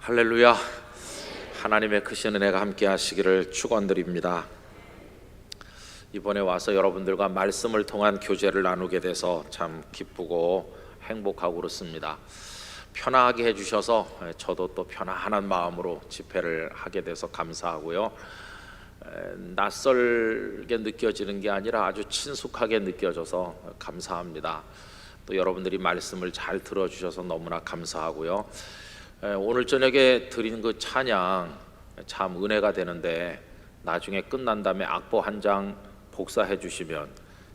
할렐루야. 하나님의 크신 은혜가 함께 하시기를 축원드립니다. 이번에 와서 여러분들과 말씀을 통한 교제를 나누게 돼서 참 기쁘고 행복하고 그렇습니다. 편하게 해주셔서 저도 또 편안한 마음으로 집회를 하게 돼서 감사하고요. 낯설게 느껴지는 게 아니라 아주 친숙하게 느껴져서 감사합니다. 또 여러분들이 말씀을 잘 들어주셔서 너무나 감사하고요. 오늘 저녁에 드린 그 찬양 참 은혜가 되는데, 나중에 끝난 다음에 악보 한 장 복사해 주시면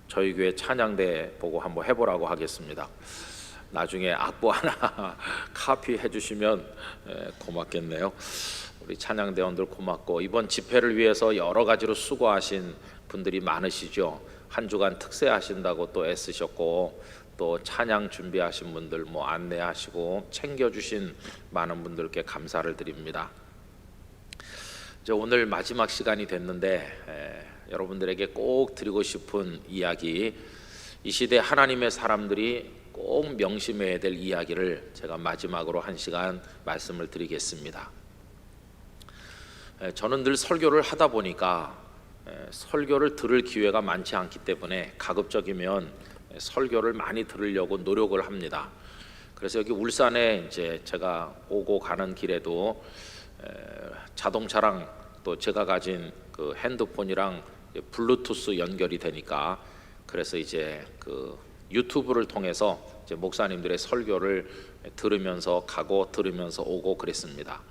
저희 교회 찬양대 보고 한번 해보라고 하겠습니다. 나중에 악보 하나 카피해 주시면 고맙겠네요. 우리 찬양대원들 고맙고, 이번 집회를 위해서 여러 가지로 수고하신 분들이 많으시죠. 한 주간 특세하신다고 또 애쓰셨고, 또 찬양 준비하신 분들 안내하시고 챙겨주신 많은 분들께 감사를 드립니다. 이제 오늘 마지막 시간이 됐는데 여러분들에게 꼭 드리고 싶은 이야기, 이 시대 하나님의 사람들이 꼭 명심해야 될 이야기를 제가 마지막으로 한 시간 말씀을 드리겠습니다. 저는 늘 설교를 하다 보니까 설교를 들을 기회가 많지 않기 때문에 가급적이면 설교를 많이 들으려고 노력을 합니다. 그래서 여기 울산에 이제 제가 오고 가는 길에도 자동차랑 또 제가 가진 그 핸드폰이랑 블루투스 연결이 되니까, 그래서 이제 그 유튜브를 통해서 이제 목사님들의 설교를 들으면서 가고 들으면서 오고 그랬습니다.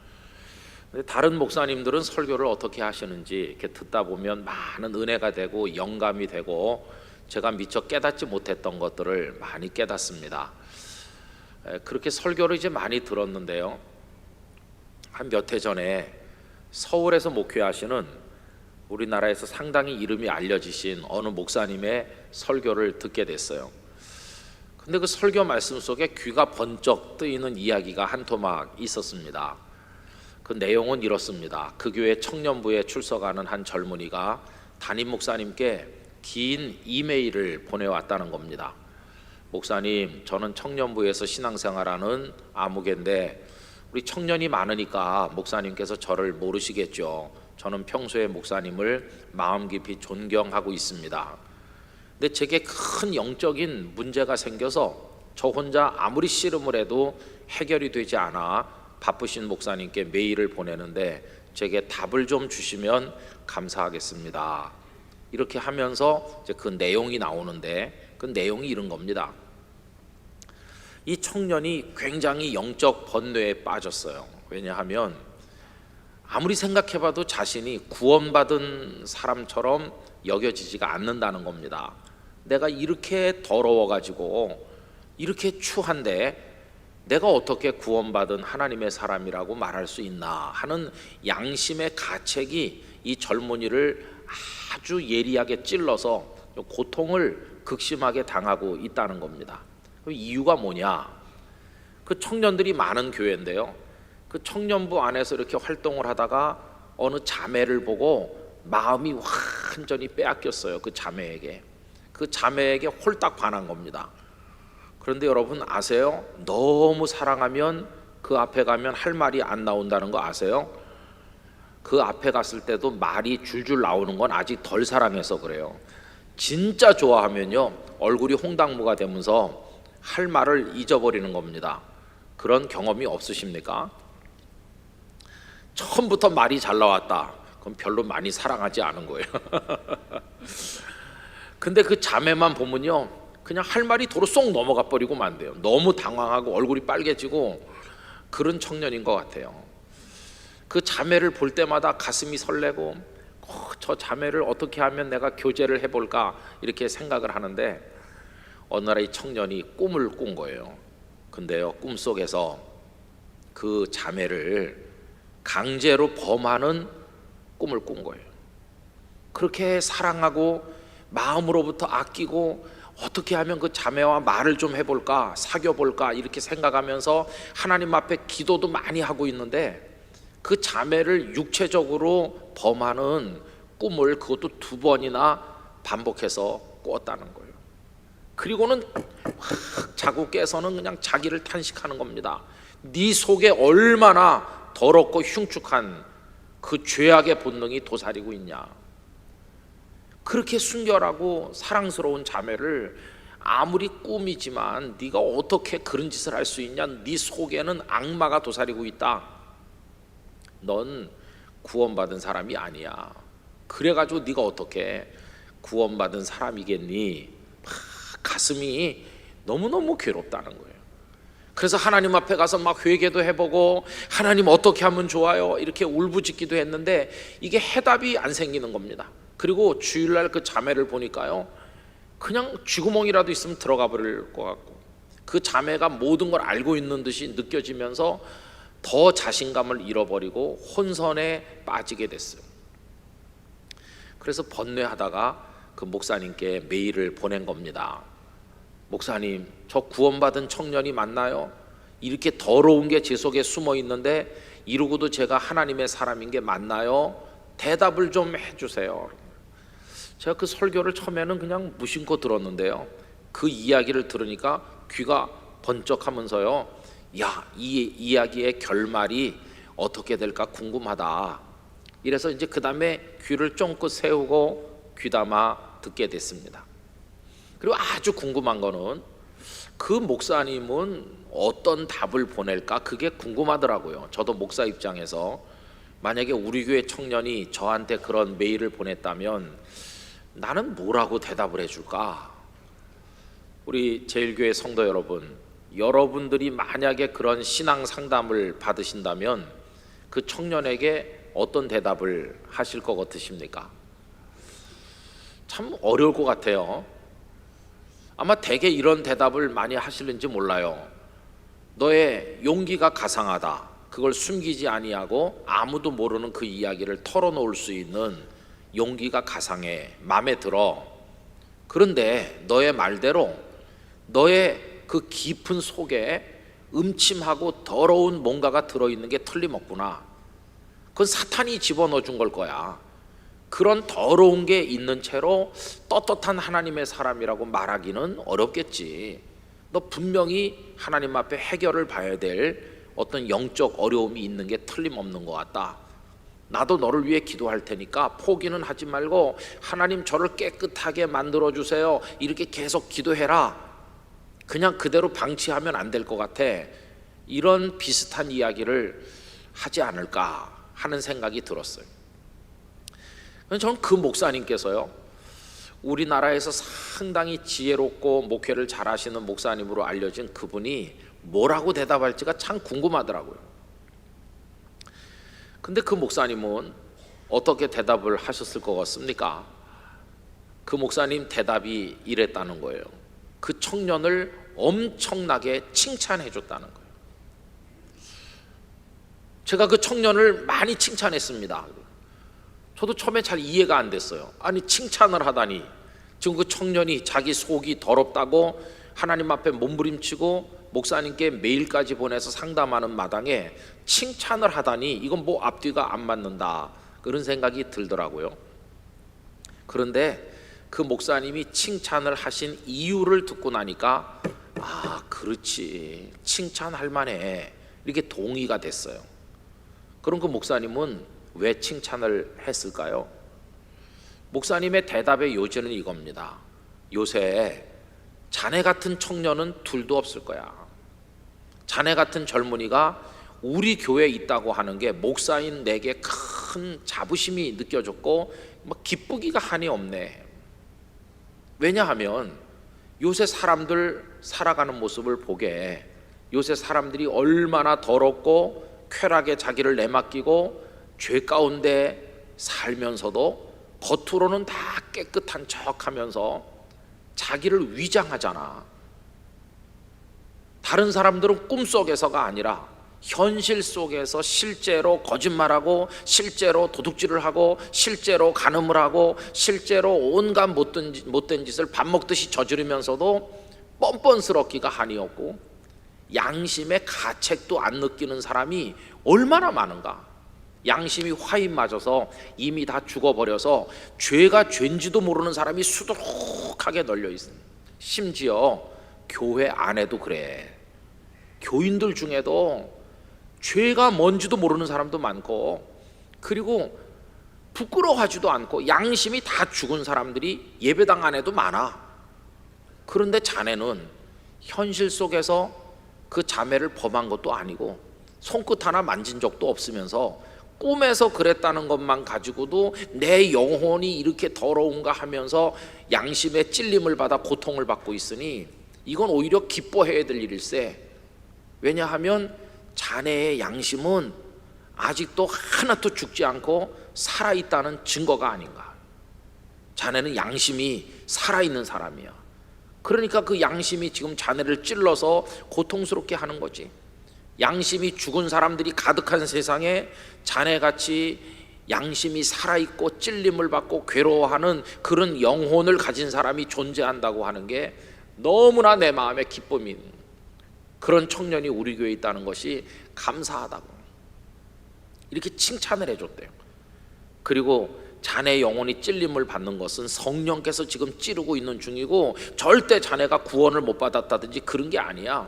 다른 목사님들은 설교를 어떻게 하시는지 이렇게 듣다 보면 많은 은혜가 되고 영감이 되고, 제가 미처 깨닫지 못했던 것들을 많이 깨닫습니다. 그렇게 설교를 이제 많이 들었는데요, 한 몇 해 전에 서울에서 목회하시는 우리나라에서 상당히 이름이 알려지신 어느 목사님의 설교를 듣게 됐어요. 근데 그 설교 말씀 속에 귀가 번쩍 뜨이는 이야기가 한 토막 있었습니다. 그 내용은 이렇습니다. 그 교회 청년부에 출석하는 한 젊은이가 담임 목사님께 긴 이메일을 보내왔다는 겁니다. 목사님, 저는 청년부에서 신앙생활하는 아무개인데 우리 청년이 많으니까 목사님께서 저를 모르시겠죠. 저는 평소에 목사님을 마음 깊이 존경하고 있습니다. 근데 제게 큰 영적인 문제가 생겨서 저 혼자 아무리 씨름을 해도 해결이 되지 않아 바쁘신 목사님께 메일을 보내는데 제게 답을 좀 주시면 감사하겠습니다. 이렇게 하면서 이제 그 내용이 나오는데, 그 내용이 이런 겁니다. 이 청년이 굉장히 영적 번뇌에 빠졌어요. 왜냐하면 아무리 생각해봐도 자신이 구원받은 사람처럼 여겨지지가 않는다는 겁니다. 내가 이렇게 더러워가지고 이렇게 추한데 내가 어떻게 구원받은 하나님의 사람이라고 말할 수 있나 하는 양심의 가책이 이 젊은이를 아주 예리하게 찔러서 고통을 극심하게 당하고 있다는 겁니다. 이유가 뭐냐? 그 청년들이 많은 교회인데요, 그 청년부 안에서 이렇게 활동을 하다가 어느 자매를 보고 마음이 완전히 빼앗겼어요. 그 자매에게 홀딱 반한 겁니다. 그런데 여러분 아세요? 너무 사랑하면 그 앞에 가면 할 말이 안 나온다는 거 아세요? 그 앞에 갔을 때도 말이 줄줄 나오는 건 아직 덜 사랑해서 그래요. 진짜 좋아하면요, 얼굴이 홍당무가 되면서 할 말을 잊어버리는 겁니다. 그런 경험이 없으십니까? 처음부터 말이 잘 나왔다, 그럼 별로 많이 사랑하지 않은 거예요. 근데 그 자매만 보면요, 그냥 할 말이 도로 쏙 넘어가 버리고 만돼요. 너무 당황하고 얼굴이 빨개지고 그런 청년인 것 같아요. 그 자매를 볼 때마다 가슴이 설레고 저 자매를 어떻게 하면 내가 교제를 해볼까 이렇게 생각을 하는데, 어느 날 이 청년이 꿈을 꾼 거예요. 근데요, 꿈속에서 그 자매를 강제로 범하는 꿈을 꾼 거예요. 그렇게 사랑하고 마음으로부터 아끼고 어떻게 하면 그 자매와 말을 좀 해볼까, 사귀어볼까 이렇게 생각하면서 하나님 앞에 기도도 많이 하고 있는데, 그 자매를 육체적으로 범하는 꿈을 그것도 2번이나 반복해서 꿨다는 거예요. 그리고는 확 자고 깨서는 그냥 자기를 탄식하는 겁니다. 네 속에 얼마나 더럽고 흉측한 그 죄악의 본능이 도사리고 있냐? 그렇게 순결하고 사랑스러운 자매를 아무리 꿈이지만 네가 어떻게 그런 짓을 할 수 있냐? 네 속에는 악마가 도사리고 있다. 넌 구원받은 사람이 아니야. 그래가지고 네가 어떻게 구원받은 사람이겠니? 가슴이 너무너무 괴롭다는 거예요. 그래서 하나님 앞에 가서 막 회개도 해보고 하나님 어떻게 하면 좋아요? 이렇게 울부짖기도 했는데 이게 해답이 안 생기는 겁니다. 그리고 주일날 그 자매를 보니까요, 그냥 쥐구멍이라도 있으면 들어가 버릴 것 같고 그 자매가 모든 걸 알고 있는 듯이 느껴지면서 더 자신감을 잃어버리고 혼선에 빠지게 됐어요. 그래서 번뇌하다가 그 목사님께 메일을 보낸 겁니다. 목사님, 저 구원받은 청년이 맞나요? 이렇게 더러운 게 제 속에 숨어 있는데 이러고도 제가 하나님의 사람인 게 맞나요? 대답을 좀 해주세요. 제가 그 설교를 처음에는 그냥 무심코 들었는데요, 그 이야기를 들으니까 귀가 번쩍하면서요, 야, 이 이야기의 결말이 어떻게 될까 궁금하다. 이래서 이제 그 다음에 귀를 쫑긋 세우고 귀담아 듣게 됐습니다. 그리고 아주 궁금한 거는 그 목사님은 어떤 답을 보낼까, 그게 궁금하더라고요. 저도 목사 입장에서 만약에 우리 교회 청년이 저한테 그런 메일을 보냈다면 나는 뭐라고 대답을 해줄까? 우리 제일교회 성도 여러분, 여러분들이 만약에 그런 신앙 상담을 받으신다면 그 청년에게 어떤 대답을 하실 것 같으십니까? 참 어려울 것 같아요. 아마 대개 이런 대답을 많이 하실는지 몰라요. 너의 용기가 가상하다. 그걸 숨기지 아니하고 아무도 모르는 그 이야기를 털어놓을 수 있는 용기가 가상해. 마음에 들어. 그런데 너의 말대로 너의 그 깊은 속에 음침하고 더러운 뭔가가 들어있는 게 틀림없구나. 그건 사탄이 집어넣어 준 걸 거야. 그런 더러운 게 있는 채로 떳떳한 하나님의 사람이라고 말하기는 어렵겠지. 너 분명히 하나님 앞에 해결을 봐야 될 어떤 영적 어려움이 있는 게 틀림없는 것 같다. 나도 너를 위해 기도할 테니까 포기는 하지 말고 하나님 저를 깨끗하게 만들어 주세요, 이렇게 계속 기도해라. 그냥 그대로 방치하면 안 될 것 같아. 이런 비슷한 이야기를 하지 않을까 하는 생각이 들었어요. 저는 그 목사님께서요, 우리나라에서 상당히 지혜롭고 목회를 잘하시는 목사님으로 알려진 그분이 뭐라고 대답할지가 참 궁금하더라고요. 근데 그 목사님은 어떻게 대답을 하셨을 것 같습니까? 그 목사님 대답이 이랬다는 거예요. 그 청년을 엄청나게 칭찬해 줬다는 거예요. 제가 그 청년을 많이 칭찬했습니다. 저도 처음에 잘 이해가 안 됐어요. 아니, 칭찬을 하다니, 지금 그 청년이 자기 속이 더럽다고 하나님 앞에 몸부림치고 목사님께 메일까지 보내서 상담하는 마당에 칭찬을 하다니, 이건 뭐 앞뒤가 안 맞는다, 그런 생각이 들더라고요. 그런데 그 목사님이 칭찬을 하신 이유를 듣고 나니까 아, 그렇지, 칭찬할 만해, 이렇게 동의가 됐어요. 그럼 그 목사님은 왜 칭찬을 했을까요? 목사님의 대답의 요지는 이겁니다. 요새 자네 같은 청년은 둘도 없을 거야. 자네 같은 젊은이가 우리 교회에 있다고 하는 게 목사인 내게 큰 자부심이 느껴졌고 막 기쁘기가 한이 없네. 왜냐하면 요새 사람들 살아가는 모습을 보게, 요새 사람들이 얼마나 더럽고 쾌락에 자기를 내맡기고 죄 가운데 살면서도 겉으로는 다 깨끗한 척하면서 자기를 위장하잖아. 다른 사람들은 꿈속에서가 아니라 현실 속에서 실제로 거짓말하고 실제로 도둑질을 하고 실제로 간음을 하고 실제로 온갖 못된 짓을 밥 먹듯이 저지르면서도 뻔뻔스럽기가 한이 없고 양심의 가책도 안 느끼는 사람이 얼마나 많은가. 양심이 화인 맞아서 이미 다 죽어버려서 죄가 죄인지도 모르는 사람이 수두룩하게 널려 있습니다. 심지어 교회 안에도 그래. 교인들 중에도 죄가 뭔지도 모르는 사람도 많고, 그리고 부끄러워하지도 않고 양심이 다 죽은 사람들이 예배당 안에도 많아. 그런데 자네는 현실 속에서 그 자매를 범한 것도 아니고 손끝 하나 만진 적도 없으면서 꿈에서 그랬다는 것만 가지고도 내 영혼이 이렇게 더러운가 하면서 양심의 찔림을 받아 고통을 받고 있으니 이건 오히려 기뻐해야 될 일일세. 왜냐하면 자네의 양심은 아직도 하나도 죽지 않고 살아있다는 증거가 아닌가. 자네는 양심이 살아있는 사람이야. 그러니까 그 양심이 지금 자네를 찔러서 고통스럽게 하는 거지. 양심이 죽은 사람들이 가득한 세상에 자네같이 양심이 살아있고 찔림을 받고 괴로워하는 그런 영혼을 가진 사람이 존재한다고 하는 게 너무나 내 마음에 기쁨이, 그런 청년이 우리 교회에 있다는 것이 감사하다고 이렇게 칭찬을 해줬대요. 그리고 자네 영혼이 찔림을 받는 것은 성령께서 지금 찌르고 있는 중이고 절대 자네가 구원을 못 받았다든지 그런 게 아니야.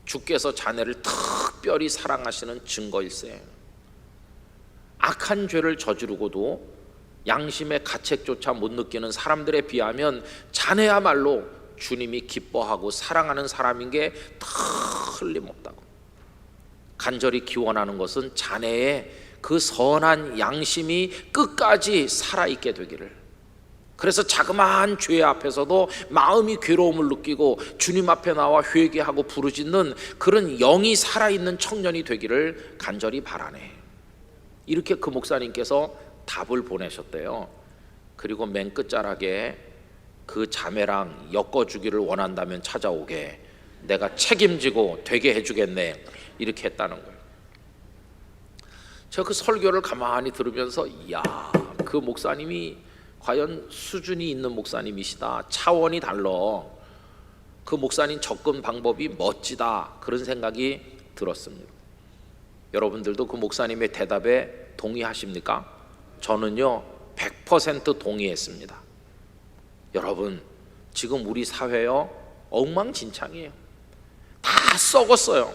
주께서 자네를 특별히 사랑하시는 증거일세. 악한 죄를 저지르고도 양심의 가책조차 못 느끼는 사람들에 비하면 자네야말로 주님이 기뻐하고 사랑하는 사람인 게 틀림없다고. 간절히 기원하는 것은 자네의 그 선한 양심이 끝까지 살아있게 되기를. 그래서 자그마한 죄 앞에서도 마음이 괴로움을 느끼고 주님 앞에 나와 회개하고 부르짖는 그런 영이 살아있는 청년이 되기를 간절히 바라네. 이렇게 그 목사님께서 답을 보내셨대요. 그리고 맨 끝자락에 그 자매랑 엮어주기를 원한다면 찾아오게, 내가 책임지고 되게 해주겠네, 이렇게 했다는 거예요. 제가 그 설교를 가만히 들으면서 이야, 그 목사님이 과연 수준이 있는 목사님이시다, 차원이 달라, 그 목사님 접근 방법이 멋지다, 그런 생각이 들었습니다. 여러분들도 그 목사님의 대답에 동의하십니까? 저는요 100% 동의했습니다. 여러분, 지금 우리 사회요 엉망진창이에요. 다 썩었어요.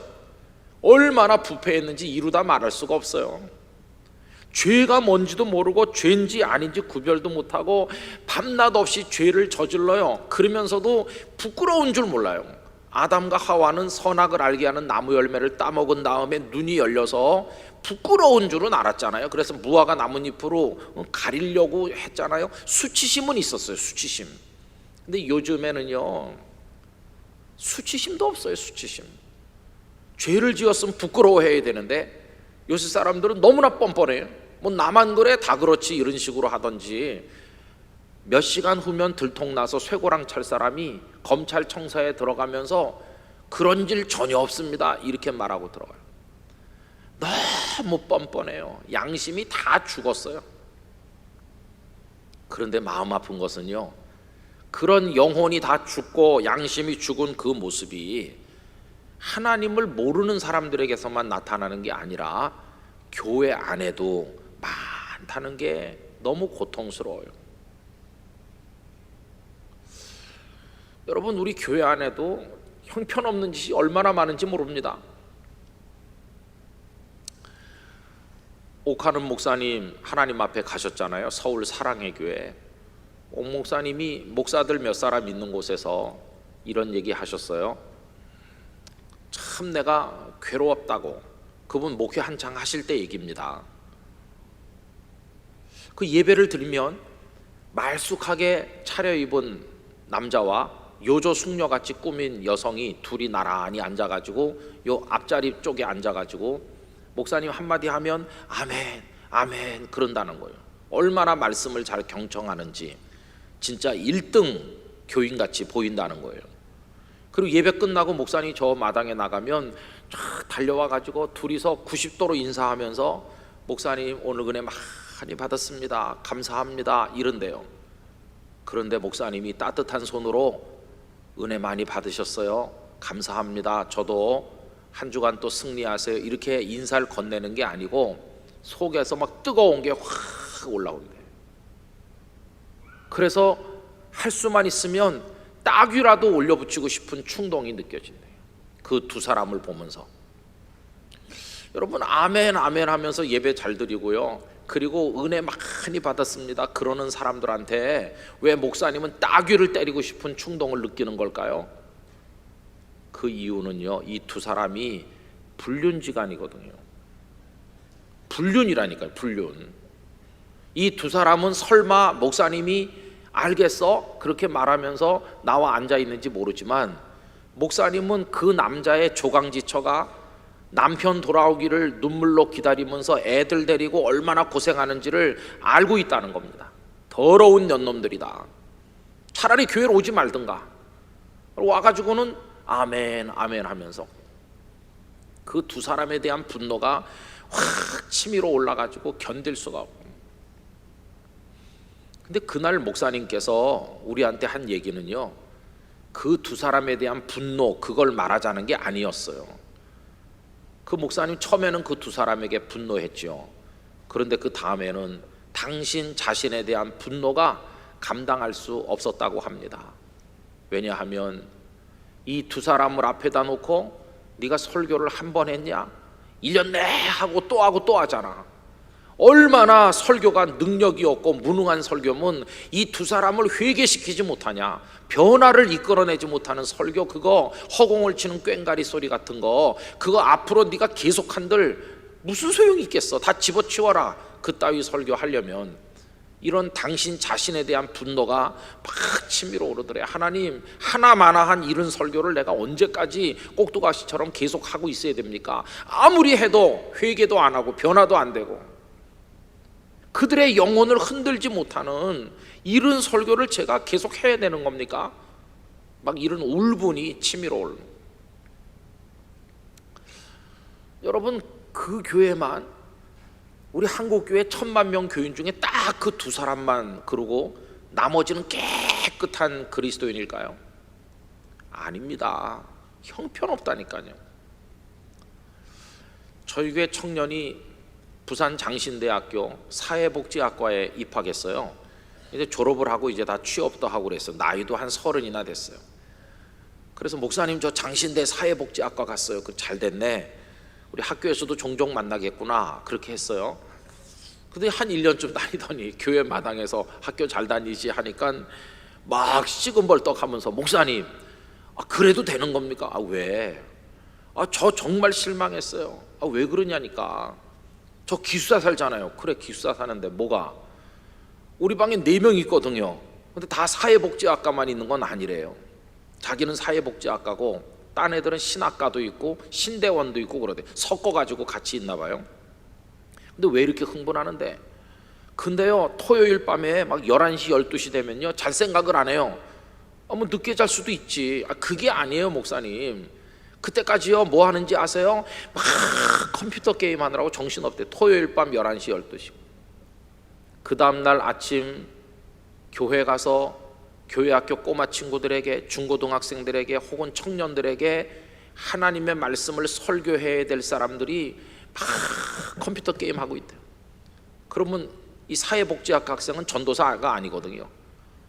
얼마나 부패했는지 이루다 말할 수가 없어요. 죄가 뭔지도 모르고 죄인지 아닌지 구별도 못하고 밤낮 없이 죄를 저질러요. 그러면서도 부끄러운 줄 몰라요. 아담과 하와는 선악을 알게 하는 나무 열매를 따먹은 다음에 눈이 열려서 부끄러운 줄은 알았잖아요. 그래서 무화과 나뭇잎으로 가리려고 했잖아요. 수치심은 있었어요. 수치심. 근데 요즘에는요 수치심도 없어요. 수치심. 죄를 지었으면 부끄러워해야 되는데 요새 사람들은 너무나 뻔뻔해요. 뭐 나만 그래 다 그렇지 이런 식으로 하던지, 몇 시간 후면 들통나서 쇠고랑 찰 사람이 검찰청사에 들어가면서 그런 일 전혀 없습니다 이렇게 말하고 들어가요. 너무 뻔뻔해요. 양심이 다 죽었어요. 그런데 마음 아픈 것은요, 그런 영혼이 다 죽고 양심이 죽은 그 모습이 하나님을 모르는 사람들에게서만 나타나는 게 아니라 교회 안에도 많다는 게 너무 고통스러워요. 여러분, 우리 교회 안에도 형편없는 짓이 얼마나 많은지 모릅니다. 옥하는 목사님 하나님 앞에 가셨잖아요. 서울 사랑의 교회. 옥 목사님이 목사들 몇 사람 있는 곳에서 이런 얘기 하셨어요. 참 내가 괴로웠다고. 그분 목회 한창 하실 때 얘기입니다. 그 예배를 드리면 말쑥하게 차려입은 남자와 요조 숙녀같이 꾸민 여성이 둘이 나란히 앉아가지고 요 앞자리 쪽에 앉아가지고 목사님 한마디 하면 아멘 아멘 그런다는 거예요. 얼마나 말씀을 잘 경청하는지 진짜 1등 교인같이 보인다는 거예요. 그리고 예배 끝나고 목사님이 저 마당에 나가면 쫙 달려와가지고 둘이서 90도로 인사하면서 목사님 오늘 은혜 많이 받았습니다 감사합니다 이런데요. 그런데 목사님이 따뜻한 손으로 은혜 많이 받으셨어요 감사합니다 저도 한 주간 또 승리하세요 이렇게 인사를 건네는 게 아니고 속에서 막 뜨거운 게 확 올라온대요. 그래서 할 수만 있으면 따귀라도 올려붙이고 싶은 충동이 느껴진대요. 그 두 사람을 보면서. 여러분 아멘 아멘 하면서 예배 잘 드리고요, 그리고 은혜 많이 받았습니다 그러는 사람들한테 왜 목사님은 따귀를 때리고 싶은 충동을 느끼는 걸까요? 그 이유는요, 이 두 사람이 불륜지간이거든요. 불륜이라니까요, 불륜. 이 두 사람은 설마 목사님이 알겠어? 그렇게 말하면서 나와 앉아 있는지 모르지만, 목사님은 그 남자의 조강지처가 남편 돌아오기를 눈물로 기다리면서 애들 데리고 얼마나 고생하는지를 알고 있다는 겁니다. 더러운 년놈들이다. 차라리 교회로 오지 말든가. 와가지고는 아멘 아멘 하면서 그 두 사람에 대한 분노가 확 치밀어 올라가지고 견딜 수가 없고. 근데 그날 목사님께서 우리한테 한 얘기는요, 그 두 사람에 대한 분노, 그걸 말하자는 게 아니었어요. 그 목사님 처음에는 그 두 사람에게 분노했죠. 그런데 그 다음에는 당신 자신에 대한 분노가 감당할 수 없었다고 합니다. 왜냐하면 이 두 사람을 앞에다 놓고 네가 설교를 한 번 했냐? 1년 내 하고 또 하잖아. 얼마나 설교가 능력이 없고 무능한 설교면 이 두 사람을 회개시키지 못하냐, 변화를 이끌어내지 못하는 설교, 그거 허공을 치는 꽹가리 소리 같은 거, 그거 앞으로 네가 계속한들 무슨 소용이 있겠어. 다 집어치워라. 그따위 설교하려면. 이런 당신 자신에 대한 분노가 막 치밀어 오르더래. 하나님, 하나마나한 이런 설교를 내가 언제까지 꼭두가시처럼 계속하고 있어야 됩니까? 아무리 해도 회개도 안 하고 변화도 안 되고 그들의 영혼을 흔들지 못하는 이런 설교를 제가 계속 해야 되는 겁니까? 막 이런 울분이 치밀어 오르는. 여러분, 그 교회만, 우리 한국교회 1000만 명 교인 중에 딱 그 두 사람만 그러고 나머지는 깨끗한 그리스도인일까요? 아닙니다. 형편없다니까요. 저희 교회 청년이 부산 장신대학교 사회복지학과에 입학했어요. 이제 졸업을 하고 이제 다 취업도 하고 그랬어요. 나이도 한 30이나 됐어요. 그래서 목사님 저 장신대 사회복지학과 갔어요. 그 잘 됐네. 우리 학교에서도 종종 만나겠구나. 그렇게 했어요. 근데 한 1년쯤 다니더니 교회 마당에서 학교 잘 다니지 하니까 막 시금벌떡 하면서 목사님, 그래도 되는 겁니까? 왜? 저 정말 실망했어요. 왜 그러냐니까. 저 기숙사 살잖아요. 그래, 기숙사 사는데 뭐가? 우리 방에 4명 있거든요. 근데 다 사회복지학과만 있는 건 아니래요. 자기는 사회복지학과고 딴 애들은 신학과도 있고 신대원도 있고 그러대. 섞어가지고 같이 있나 봐요. 근데 왜 이렇게 흥분하는데? 근데요, 토요일 밤에 막 11시 12시 되면요 잘 생각을 안 해요. 뭐 늦게 잘 수도 있지. 그게 아니에요, 목사님. 그때까지요 뭐 하는지 아세요? 막 컴퓨터 게임 하느라고 정신없대. 토요일 밤 11시 12시. 그 다음날 아침 교회 가서 교회 학교 꼬마 친구들에게, 중고등학생들에게 혹은 청년들에게 하나님의 말씀을 설교해야 될 사람들이 막 컴퓨터 게임 하고 있대요. 그러면 이 사회복지학과 학생은 전도사가 아니거든요.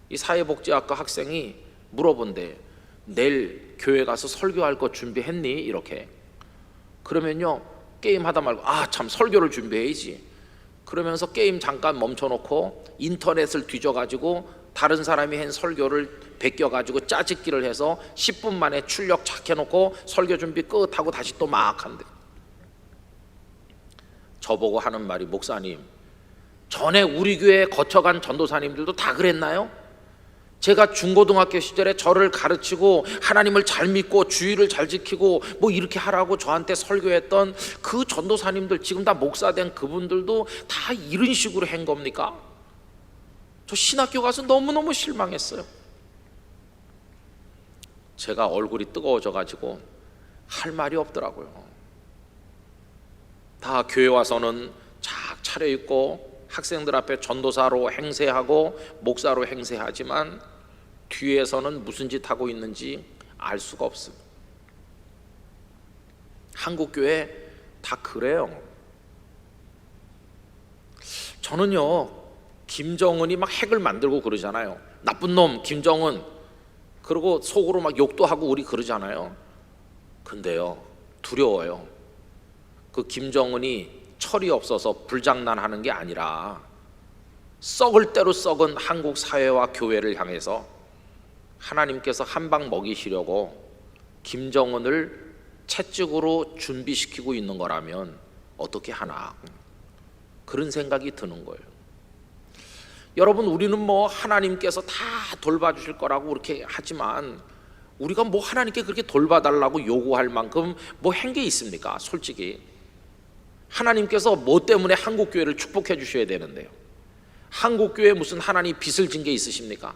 이 사회복지학과 학생이 물어본대. 내일 교회 가서 설교할 거 준비했니? 이렇게. 그러면요 게임 하다 말고 참 설교를 준비해야지. 그러면서 게임 잠깐 멈춰놓고 인터넷을 뒤져가지고 다른 사람이 한 설교를 베껴가지고 짜집기를 해서 10분 만에 출력 착 해놓고 설교 준비 끝하고 다시 또 막 한대. 저보고 하는 말이, 목사님, 전에 우리 교회에 거쳐간 전도사님들도 다 그랬나요? 제가 중고등학교 시절에 저를 가르치고 하나님을 잘 믿고 주의를 잘 지키고 뭐 이렇게 하라고 저한테 설교했던 그 전도사님들, 지금 다 목사 된 그분들도 다 이런 식으로 한 겁니까? 저 신학교 가서 너무너무 실망했어요. 제가 얼굴이 뜨거워져 가지고 할 말이 없더라고요. 다 교회 와서는 착 차려입고 학생들 앞에 전도사로 행세하고 목사로 행세하지만 뒤에서는 무슨 짓 하고 있는지 알 수가 없습니다. 한국교회 다 그래요. 저는요, 김정은이 막 핵을 만들고 그러잖아요. 나쁜 놈 김정은. 그리고 속으로 막 욕도 하고 우리 그러잖아요. 근데요, 두려워요. 그 김정은이 철이 없어서 불장난하는 게 아니라 썩을 대로 썩은 한국 사회와 교회를 향해서 하나님께서 한 방 먹이시려고 김정은을 채찍으로 준비시키고 있는 거라면 어떻게 하나, 그런 생각이 드는 거예요. 여러분, 우리는 뭐 하나님께서 다 돌봐주실 거라고 그렇게 하지만 우리가 뭐 하나님께 그렇게 돌봐달라고 요구할 만큼 뭐 한 게 있습니까? 솔직히 하나님께서 뭐 때문에 한국교회를 축복해 주셔야 되는데요? 한국교회에 무슨 하나님 빚을 진 게 있으십니까?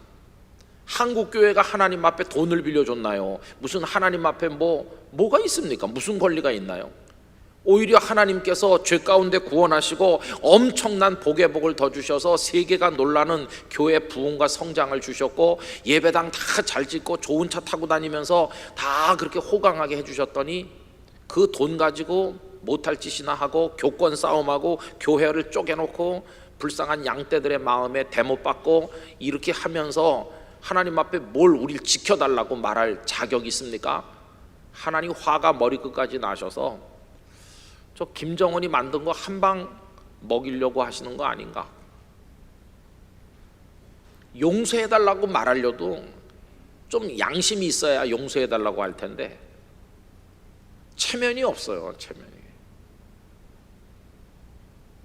한국교회가 하나님 앞에 돈을 빌려줬나요? 무슨 하나님 앞에 뭐가 있습니까? 무슨 권리가 있나요? 오히려 하나님께서 죄 가운데 구원하시고 엄청난 복의 복을 더 주셔서 세계가 놀라는 교회 부흥과 성장을 주셨고 예배당 다 잘 짓고 좋은 차 타고 다니면서 다 그렇게 호강하게 해주셨더니 그 돈 가지고 못할 짓이나 하고 교권 싸움하고 교회를 쪼개놓고 불쌍한 양떼들의 마음에 대못받고 이렇게 하면서 하나님 앞에 뭘 우리를 지켜달라고 말할 자격이 있습니까? 하나님 화가 머리끝까지 나셔서 저 김정은이 만든 거 한 방 먹이려고 하시는 거 아닌가? 용서해달라고 말하려도 좀 양심이 있어야 용서해달라고 할 텐데 체면이 없어요. 체면이.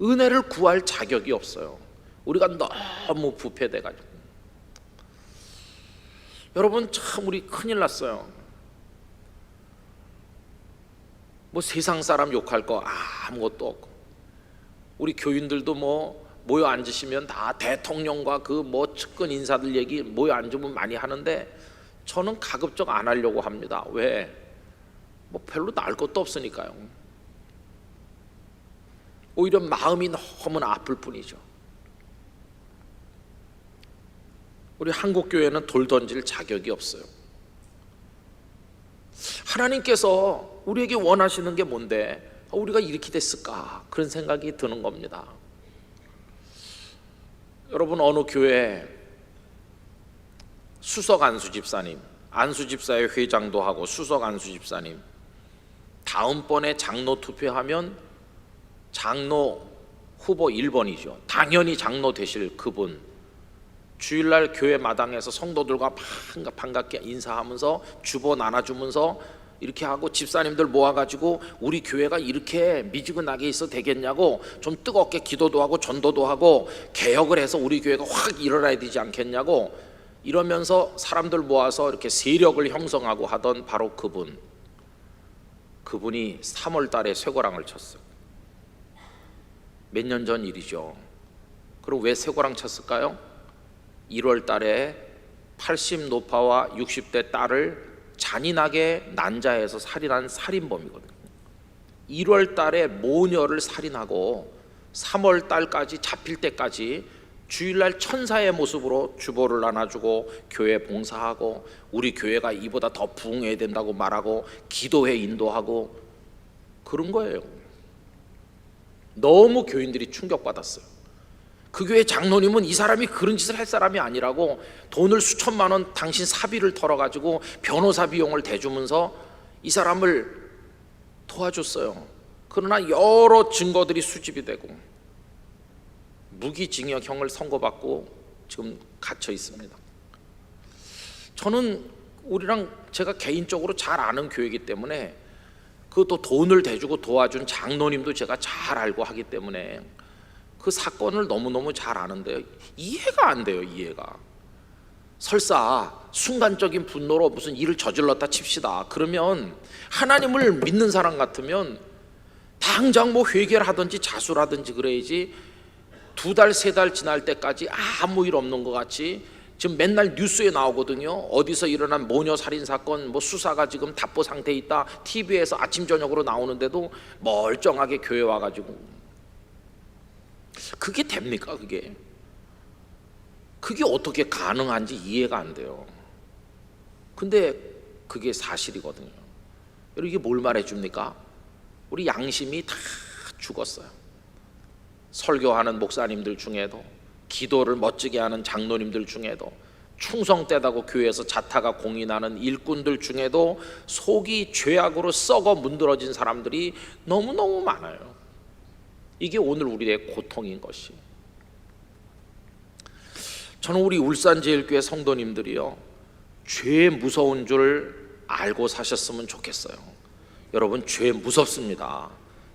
은혜를 구할 자격이 없어요. 우리가 너무 부패돼가지고. 여러분, 참 우리 큰일 났어요. 뭐 세상 사람 욕할 거 아무것도 없고, 우리 교인들도 뭐 모여 앉으시면 다 대통령과 그 뭐 측근 인사들 얘기 모여 앉으면 많이 하는데 저는 가급적 안 하려고 합니다. 왜? 뭐 별로 나을 것도 없으니까요. 오히려 마음이 너무나 아플 뿐이죠. 우리 한국교회는 돌 던질 자격이 없어요. 하나님께서 우리에게 원하시는 게 뭔데 우리가 이렇게 됐을까? 그런 생각이 드는 겁니다. 여러분, 어느 교회 수석 안수 집사님, 안수 집사의 회장도 하고 수석 안수 집사님, 다음번에 장로 투표하면 장로 후보 1번이죠. 당연히 장로 되실 그분, 주일날 교회 마당에서 성도들과 반갑게 인사하면서 주보 나눠주면서 이렇게 하고 집사님들 모아가지고 우리 교회가 이렇게 미지근하게 있어도 되겠냐고 좀 뜨겁게 기도도 하고 전도도 하고 개혁을 해서 우리 교회가 확 일어나야 되지 않겠냐고 이러면서 사람들 모아서 이렇게 세력을 형성하고 하던 바로 그분이 3월 달에 쇠고랑을 쳤어요. 몇 년 전 일이죠. 그럼 왜 쇠고랑 쳤을까요? 1월 달에 80 노파와 60대 딸을 잔인하게 난자해서 살인한 살인범이거든요. 1월 달에 모녀를 살인하고 3월 달까지 잡힐 때까지 주일날 천사의 모습으로 주보를 나눠주고 교회 봉사하고 우리 교회가 이보다 더 부흥해야 된다고 말하고 기도회 인도하고 그런 거예요. 너무 교인들이 충격받았어요. 그 교회 장로님은 이 사람이 그런 짓을 할 사람이 아니라고 돈을 수천만 원 당신 사비를 털어가지고 변호사 비용을 대주면서 이 사람을 도와줬어요. 그러나 여러 증거들이 수집이 되고 무기징역형을 선고받고 지금 갇혀 있습니다. 저는 우리랑 제가 개인적으로 잘 아는 교회이기 때문에 그것도 돈을 대주고 도와준 장로님도 제가 잘 알고 하기 때문에 그 사건을 너무너무 잘 아는데요, 이해가 안 돼요. 이해가. 설사 순간적인 분노로 무슨 일을 저질렀다 칩시다. 그러면 하나님을 믿는 사람 같으면 당장 뭐 회개를 하든지 자수를 하든지 그래야지 2달 3달 지날 때까지 아무 일 없는 것 같이 지금 맨날 뉴스에 나오거든요. 어디서 일어난 모녀 살인 사건 뭐 수사가 지금 답보 상태에 있다 TV에서 아침 저녁으로 나오는데도 멀쩡하게 교회 와가지고 그게 됩니까? 그게 어떻게 가능한지 이해가 안 돼요. 근데 그게 사실이거든요. 여러분, 이게 뭘 말해줍니까? 우리 양심이 다 죽었어요. 설교하는 목사님들 중에도, 기도를 멋지게 하는 장로님들 중에도, 충성되다고 교회에서 자타가 공인하는 일꾼들 중에도 속이 죄악으로 썩어 문드러진 사람들이 너무너무 많아요. 이게 오늘 우리의 고통인 것이. 저는 우리 울산제일교회 성도님들이요, 죄 무서운 줄 알고 사셨으면 좋겠어요. 여러분, 죄 무섭습니다.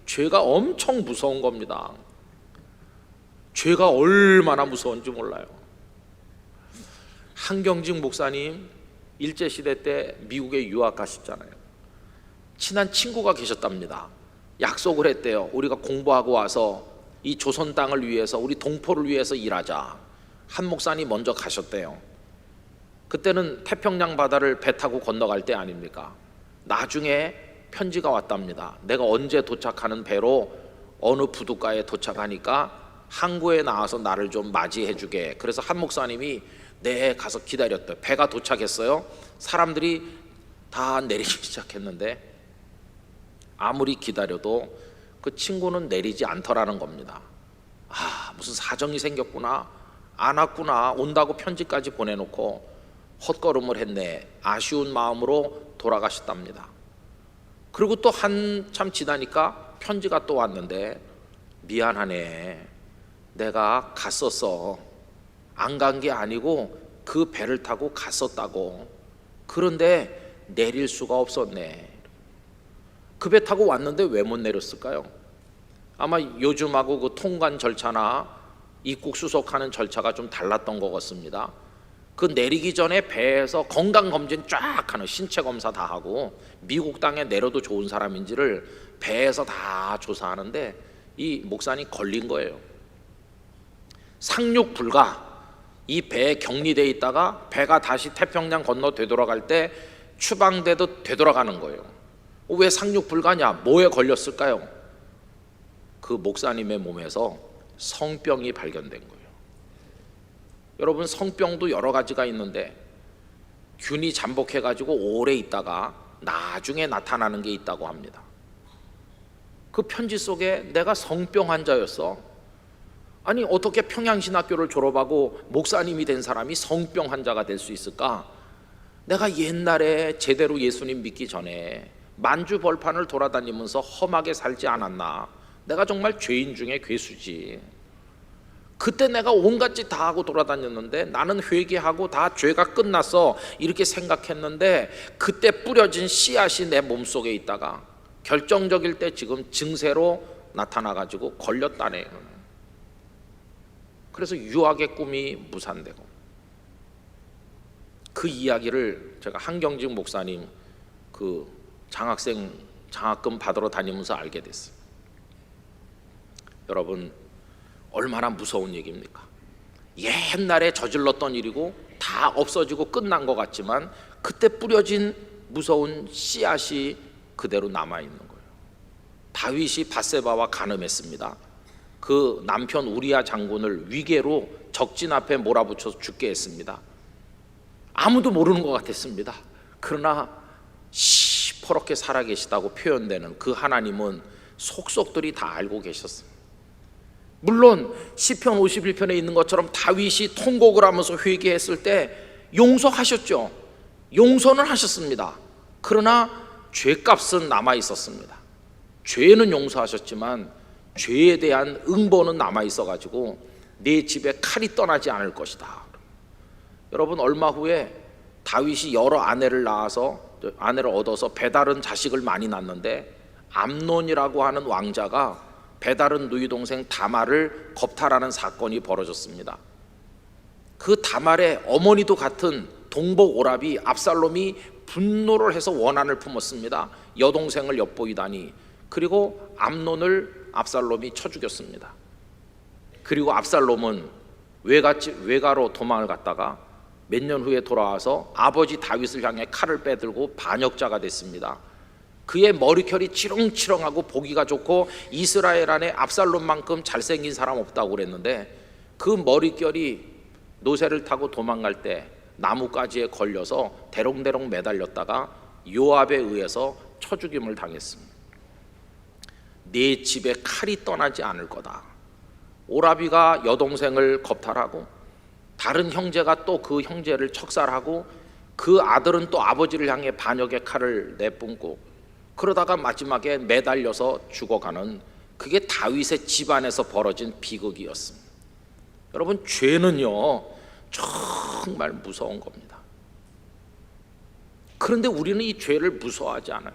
죄가 엄청 무서운 겁니다. 죄가 얼마나 무서운지 몰라요. 한경직 목사님 일제시대 때 미국에 유학 가셨잖아요. 친한 친구가 계셨답니다. 약속을 했대요. 우리가 공부하고 와서 이 조선 땅을 위해서, 우리 동포를 위해서 일하자. 한 목사님 먼저 가셨대요. 그때는 태평양 바다를 배 타고 건너갈 때 아닙니까? 나중에 편지가 왔답니다. 내가 언제 도착하는 배로 어느 부둣가에 도착하니까 항구에 나와서 나를 좀 맞이해 주게. 그래서 한 목사님이 네, 가서 기다렸대요. 배가 도착했어요. 사람들이 다 내리기 시작했는데 아무리 기다려도 그 친구는 내리지 않더라는 겁니다. 아, 무슨 사정이 생겼구나, 안 왔구나, 온다고 편지까지 보내놓고 헛걸음을 했네, 아쉬운 마음으로 돌아가셨답니다. 그리고 또 한참 지나니까 편지가 또 왔는데, 미안하네, 내가 갔었어. 안 간 게 아니고 그 배를 타고 갔었다고. 그런데 내릴 수가 없었네. 그 배 타고 왔는데 왜 못 내렸을까요? 아마 요즘하고 그 통관 절차나 입국 수속하는 절차가 좀 달랐던 것 같습니다. 그 내리기 전에 배에서 건강검진 쫙 하는, 신체 검사 다 하고 미국 땅에 내려도 좋은 사람인지를 배에서 다 조사하는데 이 목사님 걸린 거예요. 상륙 불가. 이 배에 격리돼 있다가 배가 다시 태평양 건너 되돌아갈 때 추방돼도 되돌아가는 거예요. 왜 상륙 불가냐? 뭐에 걸렸을까요? 그 목사님의 몸에서 성병이 발견된 거예요. 여러분, 성병도 여러 가지가 있는데 균이 잠복해가지고 오래 있다가 나중에 나타나는 게 있다고 합니다. 그 편지 속에 내가 성병 환자였어. 아니, 어떻게 평양신학교를 졸업하고 목사님이 된 사람이 성병 환자가 될 수 있을까? 내가 옛날에 제대로 예수님 믿기 전에 만주 벌판을 돌아다니면서 험하게 살지 않았나? 내가 정말 죄인 중에 괴수지. 그때 내가 온갖 짓 다 하고 돌아다녔는데 나는 회개하고 다 죄가 끝났어, 이렇게 생각했는데 그때 뿌려진 씨앗이 내 몸속에 있다가 결정적일 때 지금 증세로 나타나가지고 걸렸다네요. 그래서 유학의 꿈이 무산되고, 그 이야기를 제가 한경직 목사님 그 장학생 장학금 받으러 다니면서 알게 됐어요. 여러분, 얼마나 무서운 얘기입니까? 옛날에 저질렀던 일이고 다 없어지고 끝난 것 같지만 그때 뿌려진 무서운 씨앗이 그대로 남아있는 거예요. 다윗이 밧세바와 간음했습니다. 그 남편 우리야 장군을 위계로 적진 앞에 몰아붙여서 죽게 했습니다. 아무도 모르는 것 같았습니다. 그러나 시퍼렇게 살아계시다고 표현되는 그 하나님은 속속들이 다 알고 계셨습니다. 물론 시편 51편에 있는 것처럼 다윗이 통곡을 하면서 회개했을 때 용서하셨죠. 용서는 하셨습니다. 그러나 죄값은 남아 있었습니다. 죄는 용서하셨지만 죄에 대한 응보는 남아 있어가지고 내 집에 칼이 떠나지 않을 것이다. 여러분, 얼마 후에 다윗이 여러 아내를 얻어서 배다른 자식을 많이 낳는데 암논이라고 하는 왕자가 배다른 누이 동생 다말을 겁탈하는 사건이 벌어졌습니다. 그 다말의 어머니도 같은 동복 오라비 압살롬이 분노를 해서 원한을 품었습니다. 여동생을 엿보이다니. 그리고 암논을 압살롬이 쳐 죽였습니다. 그리고 압살롬은 외가로 도망을 갔다가 몇 년 후에 돌아와서 아버지 다윗을 향해 칼을 빼들고 반역자가 됐습니다. 그의 머리결이 치렁치렁하고 보기가 좋고 이스라엘 안에 압살롬만큼 잘생긴 사람 없다고 그랬는데 그 머리결이 노새를 타고 도망갈 때 나뭇가지에 걸려서 대롱대롱 매달렸다가 요압에 의해서 쳐 죽임을 당했습니다. 내 집에 칼이 떠나지 않을 거다. 오라비가 여동생을 겁탈하고 다른 형제가 또 그 형제를 척살하고 그 아들은 또 아버지를 향해 반역의 칼을 내뿜고 그러다가 마지막에 매달려서 죽어가는, 그게 다윗의 집안에서 벌어진 비극이었습니다. 여러분, 죄는요 정말 무서운 겁니다. 그런데 우리는 이 죄를 무서워하지 않아요.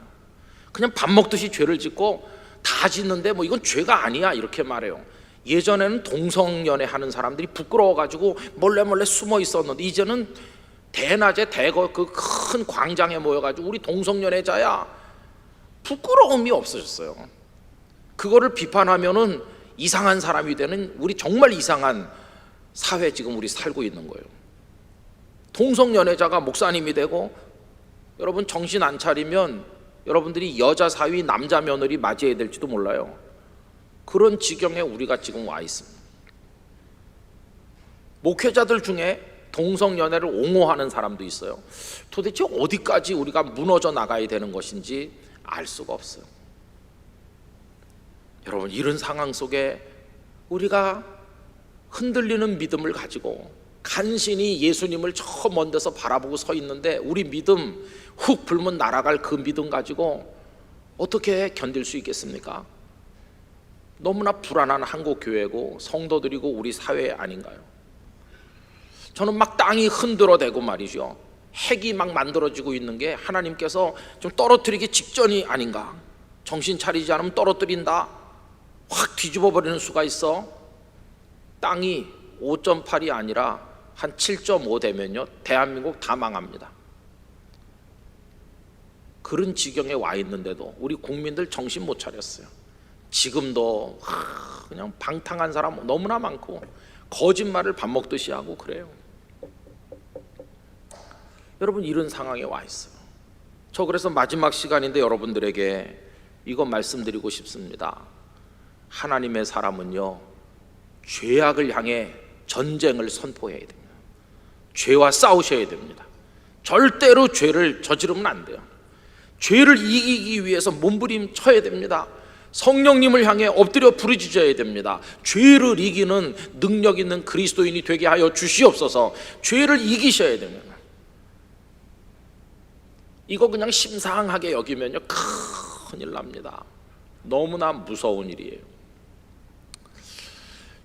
그냥 밥 먹듯이 죄를 짓고 다 짓는데 뭐 이건 죄가 아니야 이렇게 말해요. 예전에는 동성연애 하는 사람들이 부끄러워가지고 몰래 숨어 있었는데 이제는 대낮에 대거 그 큰 광장에 모여가지고 우리 동성연애자야, 부끄러움이 없어졌어요. 그거를 비판하면은 이상한 사람이 되는, 우리 정말 이상한 사회 지금 우리 살고 있는 거예요. 동성연애자가 목사님이 되고 여러분 정신 안 차리면 여러분들이 여자 사위 남자 며느리 맞이해야 될지도 몰라요. 그런 지경에 우리가 지금 와 있습니다. 목회자들 중에 동성연애를 옹호하는 사람도 있어요. 도대체 어디까지 우리가 무너져 나가야 되는 것인지 알 수가 없어요. 여러분, 이런 상황 속에 우리가 흔들리는 믿음을 가지고 간신히 예수님을 저 먼 데서 바라보고 서 있는데 우리 믿음 훅 불면 날아갈 그 믿음 가지고 어떻게 견딜 수 있겠습니까? 너무나 불안한 한국 교회고 성도들이고 우리 사회 아닌가요? 저는 막 땅이 흔들어대고 말이죠, 핵이 막 만들어지고 있는 게 하나님께서 좀 떨어뜨리기 직전이 아닌가. 정신 차리지 않으면 떨어뜨린다, 확 뒤집어 버리는 수가 있어. 땅이 5.8이 아니라 한 7.5 되면요 대한민국 다 망합니다. 그런 지경에 와 있는데도 우리 국민들 정신 못 차렸어요. 지금도 그냥 방탕한 사람 너무나 많고 거짓말을 밥 먹듯이 하고 그래요. 여러분, 이런 상황에 와 있어요. 저 그래서 마지막 시간인데 여러분들에게 이거 말씀드리고 싶습니다. 하나님의 사람은요 죄악을 향해 전쟁을 선포해야 됩니다. 죄와 싸우셔야 됩니다. 절대로 죄를 저지르면 안 돼요. 죄를 이기기 위해서 몸부림쳐야 됩니다. 성령님을 향해 엎드려 부르짖어야 됩니다. 죄를 이기는 능력 있는 그리스도인이 되게 하여 주시옵소서. 죄를 이기셔야 됩니다. 이거 그냥 심상하게 여기면요 큰일 납니다. 너무나 무서운 일이에요.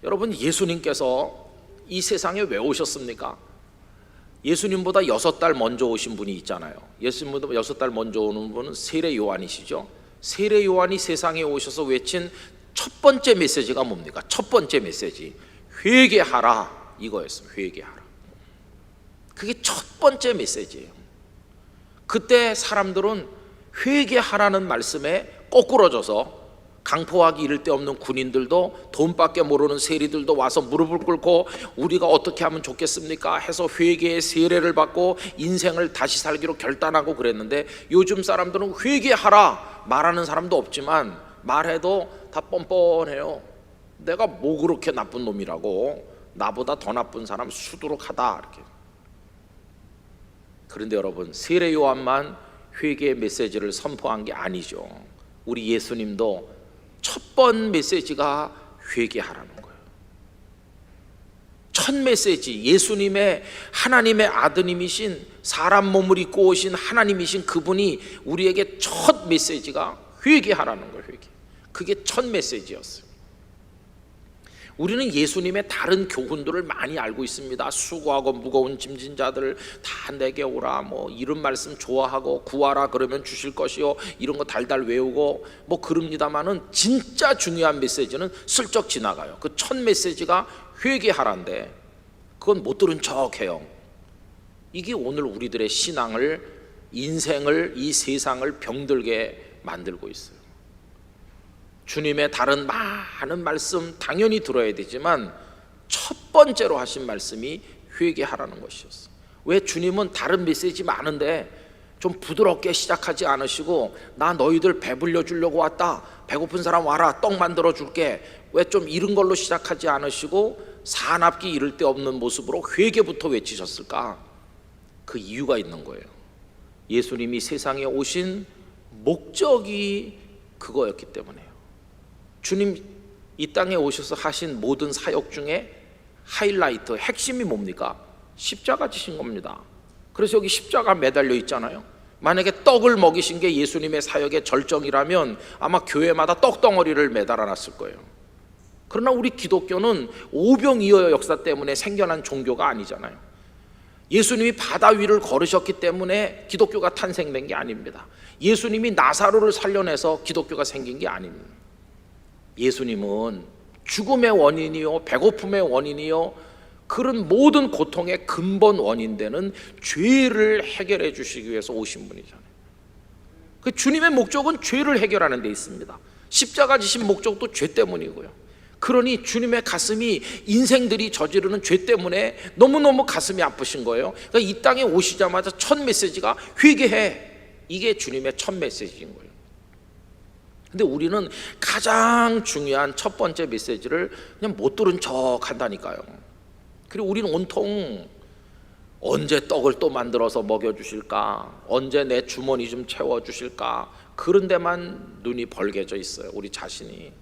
여러분, 예수님께서 이 세상에 왜 오셨습니까? 예수님보다 6달 먼저 오신 분이 있잖아요. 예수님보다 6달 먼저 오는 분은 세례 요한이시죠. 세례 요한이 세상에 오셔서 외친 첫 번째 메시지가 뭡니까? 첫 번째 메시지, 회개하라, 이거였어요. 회개하라. 그게 첫 번째 메시지예요. 그때 사람들은 회개하라는 말씀에 거꾸러져서 강포하기 이를 데 없는 군인들도 돈밖에 모르는 세리들도 와서 무릎을 꿇고 우리가 어떻게 하면 좋겠습니까 해서 회개의 세례를 받고 인생을 다시 살기로 결단하고 그랬는데, 요즘 사람들은 회개하라 말하는 사람도 없지만 말해도 다 뻔뻔해요. 내가 뭐 그렇게 나쁜 놈이라고, 나보다 더 나쁜 사람 수두룩하다 이렇게. 그런데 여러분, 세례 요한만 회개의 메시지를 선포한 게 아니죠. 우리 예수님도 첫 번 메시지가 회개하라는 거예요. 첫 메시지, 예수님의 하나님의 아드님이신, 사람 몸을 입고 오신 하나님이신 그분이 우리에게 첫 메시지가 회개하라는 거예요. 회개. 그게 첫 메시지였어요. 우리는 예수님의 다른 교훈들을 많이 알고 있습니다. 수고하고 무거운 짐진 자들 다 내게 오라, 뭐 이런 말씀 좋아하고 구하라 그러면 주실 것이요, 이런 거 달달 외우고 뭐 그럽니다만은 진짜 중요한 메시지는 슬쩍 지나가요. 그 첫 메시지가 회개하라인데 그건 못 들은 척해요. 이게 오늘 우리들의 신앙을, 인생을, 이 세상을 병들게 만들고 있어요. 주님의 다른 많은 말씀 당연히 들어야 되지만 첫 번째로 하신 말씀이 회개하라는 것이었어요. 왜 주님은 다른 메시지 많은데 좀 부드럽게 시작하지 않으시고, 나 너희들 배불려 주려고 왔다, 배고픈 사람 와라, 떡 만들어 줄게, 왜 좀 이런 걸로 시작하지 않으시고 사납기 이를 데 없는 모습으로 회개부터 외치셨을까? 그 이유가 있는 거예요. 예수님이 세상에 오신 목적이 그거였기 때문에요. 주님 이 땅에 오셔서 하신 모든 사역 중에 하이라이트, 핵심이 뭡니까? 십자가 지신 겁니다. 그래서 여기 십자가 매달려 있잖아요. 만약에 떡을 먹이신 게 예수님의 사역의 절정이라면 아마 교회마다 떡덩어리를 매달아 놨을 거예요. 그러나 우리 기독교는 오병이어 역사 때문에 생겨난 종교가 아니잖아요. 예수님이 바다 위를 걸으셨기 때문에 기독교가 탄생된 게 아닙니다. 예수님이 나사로를 살려내서 기독교가 생긴 게 아닙니다. 예수님은 죽음의 원인이요, 배고픔의 원인이요, 그런 모든 고통의 근본 원인되는 죄를 해결해 주시기 위해서 오신 분이잖아요. 그 주님의 목적은 죄를 해결하는 데 있습니다. 십자가 지신 목적도 죄 때문이고요. 그러니 주님의 가슴이 인생들이 저지르는 죄 때문에 너무너무 가슴이 아프신 거예요. 그러니까 이 땅에 오시자마자 첫 메시지가 회개해. 이게 주님의 첫 메시지인 거예요. 근데 우리는 가장 중요한 첫 번째 메시지를 그냥 못 들은 척 한다니까요. 그리고 우리는 온통 언제 떡을 또 만들어서 먹여주실까, 언제 내 주머니 좀 채워주실까, 그런 데만 눈이 벌게져 있어요. 우리 자신이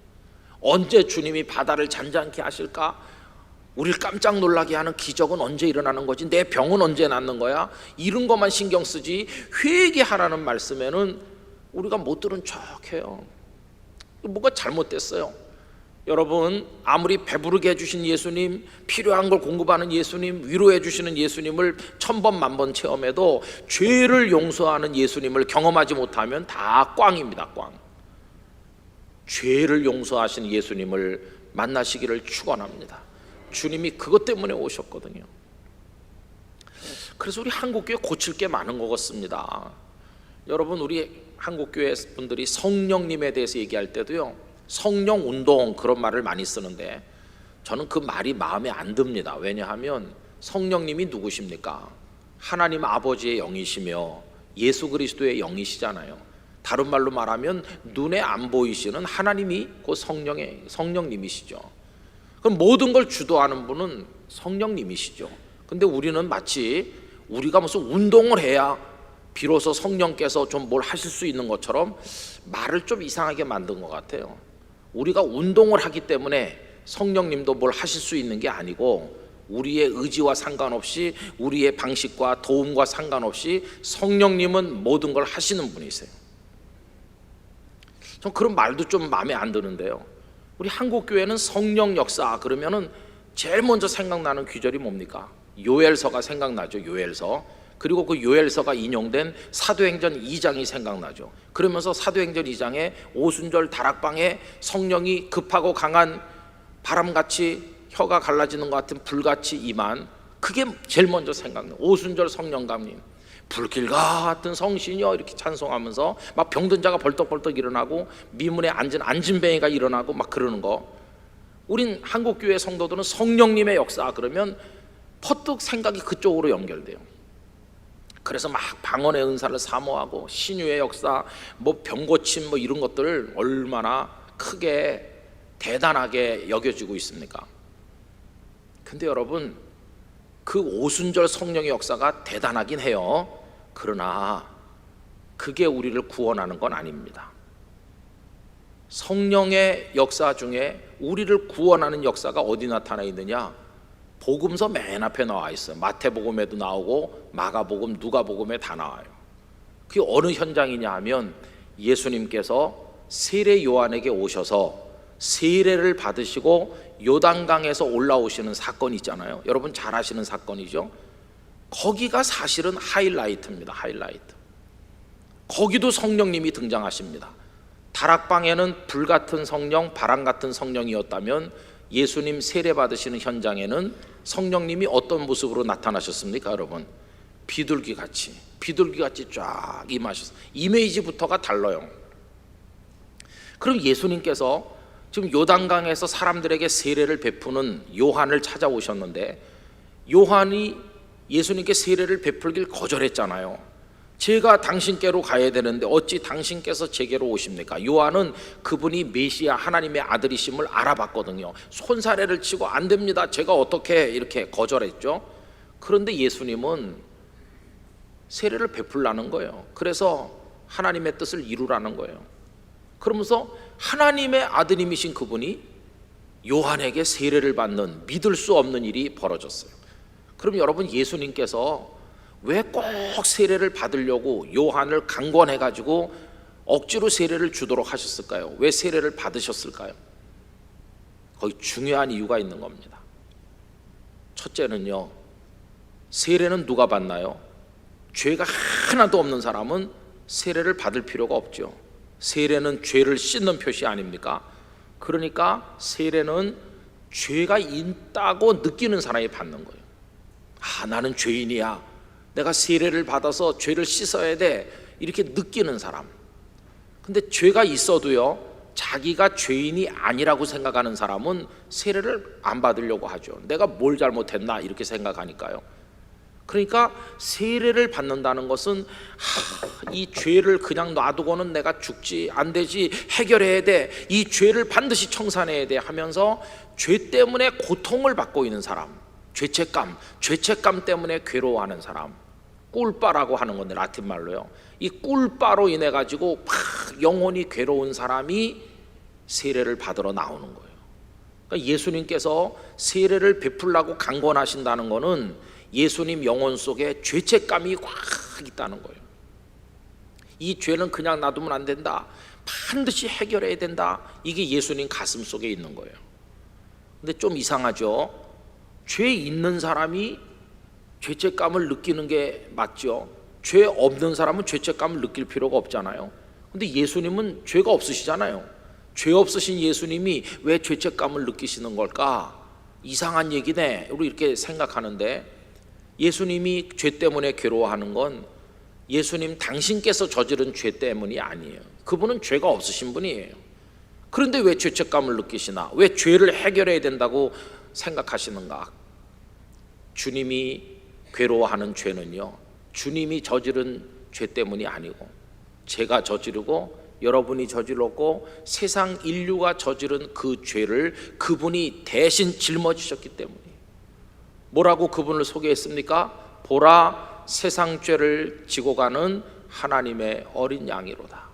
언제 주님이 바다를 잔잔케 하실까, 우리를 깜짝 놀라게 하는 기적은 언제 일어나는 거지, 내 병은 언제 낫는 거야, 이런 것만 신경 쓰지 회개하라는 말씀에는 우리가 못 들은 척해요. 뭐가 잘못됐어요. 여러분, 아무리 배부르게 해주신 예수님, 필요한 걸 공급하는 예수님, 위로해 주시는 예수님을 1000번 만번 체험해도 죄를 용서하는 예수님을 경험하지 못하면 다 꽝입니다. 꽝. 죄를 용서하시는 예수님을 만나시기를 축원합니다. 주님이 그것 때문에 오셨거든요. 그래서 우리 한국교회 고칠 게 많은 것 같습니다. 여러분, 우리 한국교회 분들이 성령님에 대해서 얘기할 때도요, 성령 운동 그런 말을 많이 쓰는데 저는 그 말이 마음에 안 듭니다. 왜냐하면 성령님이 누구십니까? 하나님 아버지의 영이시며 예수 그리스도의 영이시잖아요. 다른 말로 말하면 눈에 안 보이시는 하나님이 그 성령님이시죠. 그럼 모든 걸 주도하는 분은 성령님이시죠. 근데 우리는 마치 우리가 무슨 운동을 해야 비로소 성령께서 좀 뭘 하실 수 있는 것처럼 말을 좀 이상하게 만든 것 같아요. 우리가 운동을 하기 때문에 성령님도 뭘 하실 수 있는 게 아니고, 우리의 의지와 상관없이, 우리의 방식과 도움과 상관없이 성령님은 모든 걸 하시는 분이세요. 전 그런 말도 좀 마음에 안 드는데요. 우리 한국교회는 성령 역사 그러면은 제일 먼저 생각나는 귀절이 뭡니까? 요엘서가 생각나죠. 요엘서. 그리고 그 요엘서가 인용된 사도행전 2장이 생각나죠. 그러면서 사도행전 2장에 오순절 다락방에 성령이 급하고 강한 바람같이 혀가 갈라지는 것 같은 불같이 임한, 그게 제일 먼저 생각나요. 오순절 성령감님, 불길 같은 성신이여, 이렇게 찬송하면서 막 병든 자가 벌떡벌떡 일어나고 미문에 앉은 안진뱅이가 일어나고 막 그러는 거. 우린 한국교회 성도들은 성령님의 역사 그러면 퍼뜩 생각이 그쪽으로 연결돼요. 그래서 막 방언의 은사를 사모하고 신유의 역사, 뭐 병고침 뭐 이런 것들을 얼마나 크게 대단하게 여겨지고 있습니까? 근데 여러분, 그 오순절 성령의 역사가 대단하긴 해요. 그러나 그게 우리를 구원하는 건 아닙니다. 성령의 역사 중에 우리를 구원하는 역사가 어디 나타나 있느냐? 복음서 맨 앞에 나와 있어요. 마태복음에도 나오고 마가복음, 누가복음에 다 나와요. 그게 어느 현장이냐 하면 예수님께서 세례 요한에게 오셔서 세례를 받으시고 요단강에서 올라오시는 사건이 있잖아요. 여러분 잘 아시는 사건이죠. 거기가 사실은 하이라이트입니다. 하이라이트. 거기도 성령님이 등장하십니다. 다락방에는 불같은 성령, 바람 같은 성령이었다면 예수님 세례 받으시는 현장에는 성령님이 어떤 모습으로 나타나셨습니까? 여러분, 비둘기같이 쫙 임하셨어요. 이미지부터가 달라요. 그럼 예수님께서 지금 요단강에서 사람들에게 세례를 베푸는 요한을 찾아오셨는데, 요한이 예수님께 세례를 베풀길 거절했잖아요. 제가 당신께로 가야 되는데 어찌 당신께서 제게로 오십니까? 요한은 그분이 메시아 하나님의 아들이심을 알아봤거든요. 손사래를 치고 안 됩니다, 제가 어떻게, 이렇게 거절했죠. 그런데 예수님은 세례를 베풀라는 거예요. 그래서 하나님의 뜻을 이루라는 거예요. 그러면서 하나님의 아드님이신 그분이 요한에게 세례를 받는 믿을 수 없는 일이 벌어졌어요. 그럼 여러분, 예수님께서 왜 꼭 세례를 받으려고 요한을 강권해 가지고 억지로 세례를 주도록 하셨을까요? 왜 세례를 받으셨을까요? 거기 중요한 이유가 있는 겁니다. 첫째는요, 세례는 누가 받나요? 죄가 하나도 없는 사람은 세례를 받을 필요가 없죠. 세례는 죄를 씻는 표시 아닙니까? 그러니까 세례는 죄가 있다고 느끼는 사람이 받는 거예요. 아, 나는 죄인이야, 내가 세례를 받아서 죄를 씻어야 돼, 이렇게 느끼는 사람. 근데 죄가 있어도요, 자기가 죄인이 아니라고 생각하는 사람은 세례를 안 받으려고 하죠. 내가 뭘 잘못했나 이렇게 생각하니까요. 그러니까 세례를 받는다는 것은 이 죄를 그냥 놔두고는 내가 죽지 안 되지, 해결해야 돼, 이 죄를 반드시 청산해야 돼 하면서 죄 때문에 고통을 받고 있는 사람, 죄책감 때문에 괴로워하는 사람, 꿀바라고 하는 건데 라틴 말로요. 이 꿀바로 인해 가지고 막 영혼이 괴로운 사람이 세례를 받으러 나오는 거예요. 그러니까 예수님께서 세례를 베풀라고 강권하신다는 것은 예수님 영혼 속에 죄책감이 확 있다는 거예요. 이 죄는 그냥 놔두면 안 된다, 반드시 해결해야 된다, 이게 예수님 가슴 속에 있는 거예요. 근데 좀 이상하죠. 죄 있는 사람이 죄책감을 느끼는 게 맞죠. 죄 없는 사람은 죄책감을 느낄 필요가 없잖아요. 근데 예수님은 죄가 없으시잖아요. 죄 없으신 예수님이 왜 죄책감을 느끼시는 걸까? 이상한 얘기네, 우리 이렇게 생각하는데, 예수님이 죄 때문에 괴로워하는 건 예수님 당신께서 저지른 죄 때문이 아니에요. 그분은 죄가 없으신 분이에요. 그런데 왜 죄책감을 느끼시나? 왜 죄를 해결해야 된다고 생각하시는가? 주님이 괴로워하는 죄는요, 주님이 저지른 죄 때문이 아니고 제가 저지르고 여러분이 저질렀고 세상 인류가 저지른 그 죄를 그분이 대신 짊어지셨기 때문이에요. 뭐라고 그분을 소개했습니까? 보라, 세상 죄를 지고 가는 하나님의 어린 양이로다.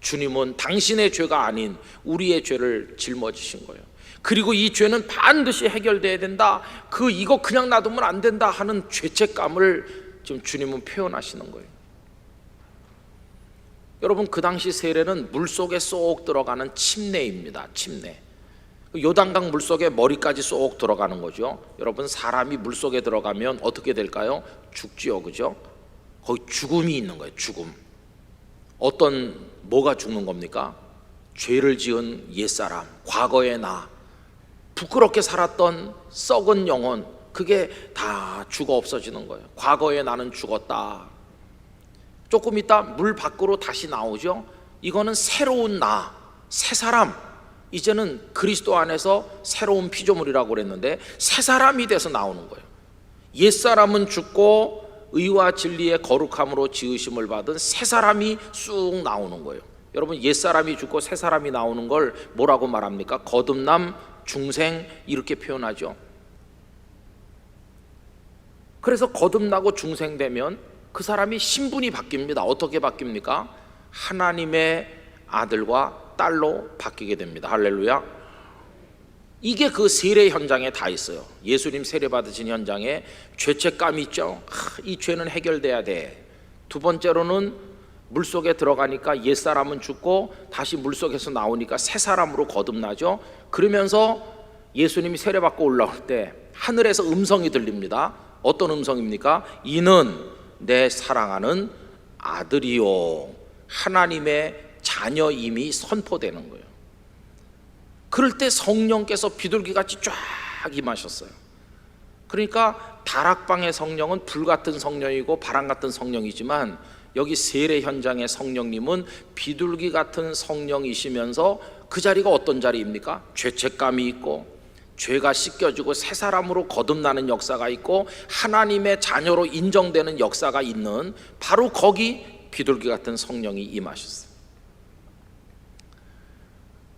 주님은 당신의 죄가 아닌 우리의 죄를 짊어지신 거예요. 그리고 이 죄는 반드시 해결돼야 된다, 이거 그냥 놔두면 안 된다 하는 죄책감을 지금 주님은 표현하시는 거예요. 여러분, 그 당시 세례는 물속에 쏙 들어가는 침례입니다. 침례. 요단강 물속에 머리까지 쏙 들어가는 거죠. 여러분, 사람이 물속에 들어가면 어떻게 될까요? 죽지요, 그죠? 거기 죽음이 있는 거예요. 죽음. 뭐가 죽는 겁니까? 죄를 지은 옛사람, 과거의 나, 부끄럽게 살았던 썩은 영혼, 그게 다 죽어 없어지는 거예요. 과거의 나는 죽었다. 조금 있다 물 밖으로 다시 나오죠. 이거는 새로운 나, 새 사람, 이제는 그리스도 안에서 새로운 피조물이라고 그랬는데 새 사람이 돼서 나오는 거예요. 옛사람은 죽고 의와 진리의 거룩함으로 지으심을 받은 새 사람이 쑥 나오는 거예요. 여러분, 옛사람이 죽고 새 사람이 나오는 걸 뭐라고 말합니까? 거듭남, 중생, 이렇게 표현하죠. 그래서 거듭나고 중생되면 그 사람이 신분이 바뀝니다. 어떻게 바뀝니까? 하나님의 아들과 딸로 바뀌게 됩니다. 할렐루야. 이게 그 세례 현장에 다 있어요. 예수님 세례 받으신 현장에 죄책감이 있죠. 이 죄는 해결돼야 돼. 두 번째로는 물속에 들어가니까 옛사람은 죽고 다시 물속에서 나오니까 새 사람으로 거듭나죠. 그러면서 예수님이 세례 받고 올라올 때 하늘에서 음성이 들립니다. 어떤 음성입니까? 이는 내 사랑하는 아들이요, 하나님의 자녀임이 선포되는 거예요. 그럴 때 성령께서 비둘기같이 쫙 임하셨어요. 그러니까 다락방의 성령은 불같은 성령이고 바람같은 성령이지만 여기 세례 현장의 성령님은 비둘기 같은 성령이시면서 그 자리가 어떤 자리입니까? 죄책감이 있고 죄가 씻겨지고 새 사람으로 거듭나는 역사가 있고 하나님의 자녀로 인정되는 역사가 있는 바로 거기 비둘기 같은 성령이 임하셨어요.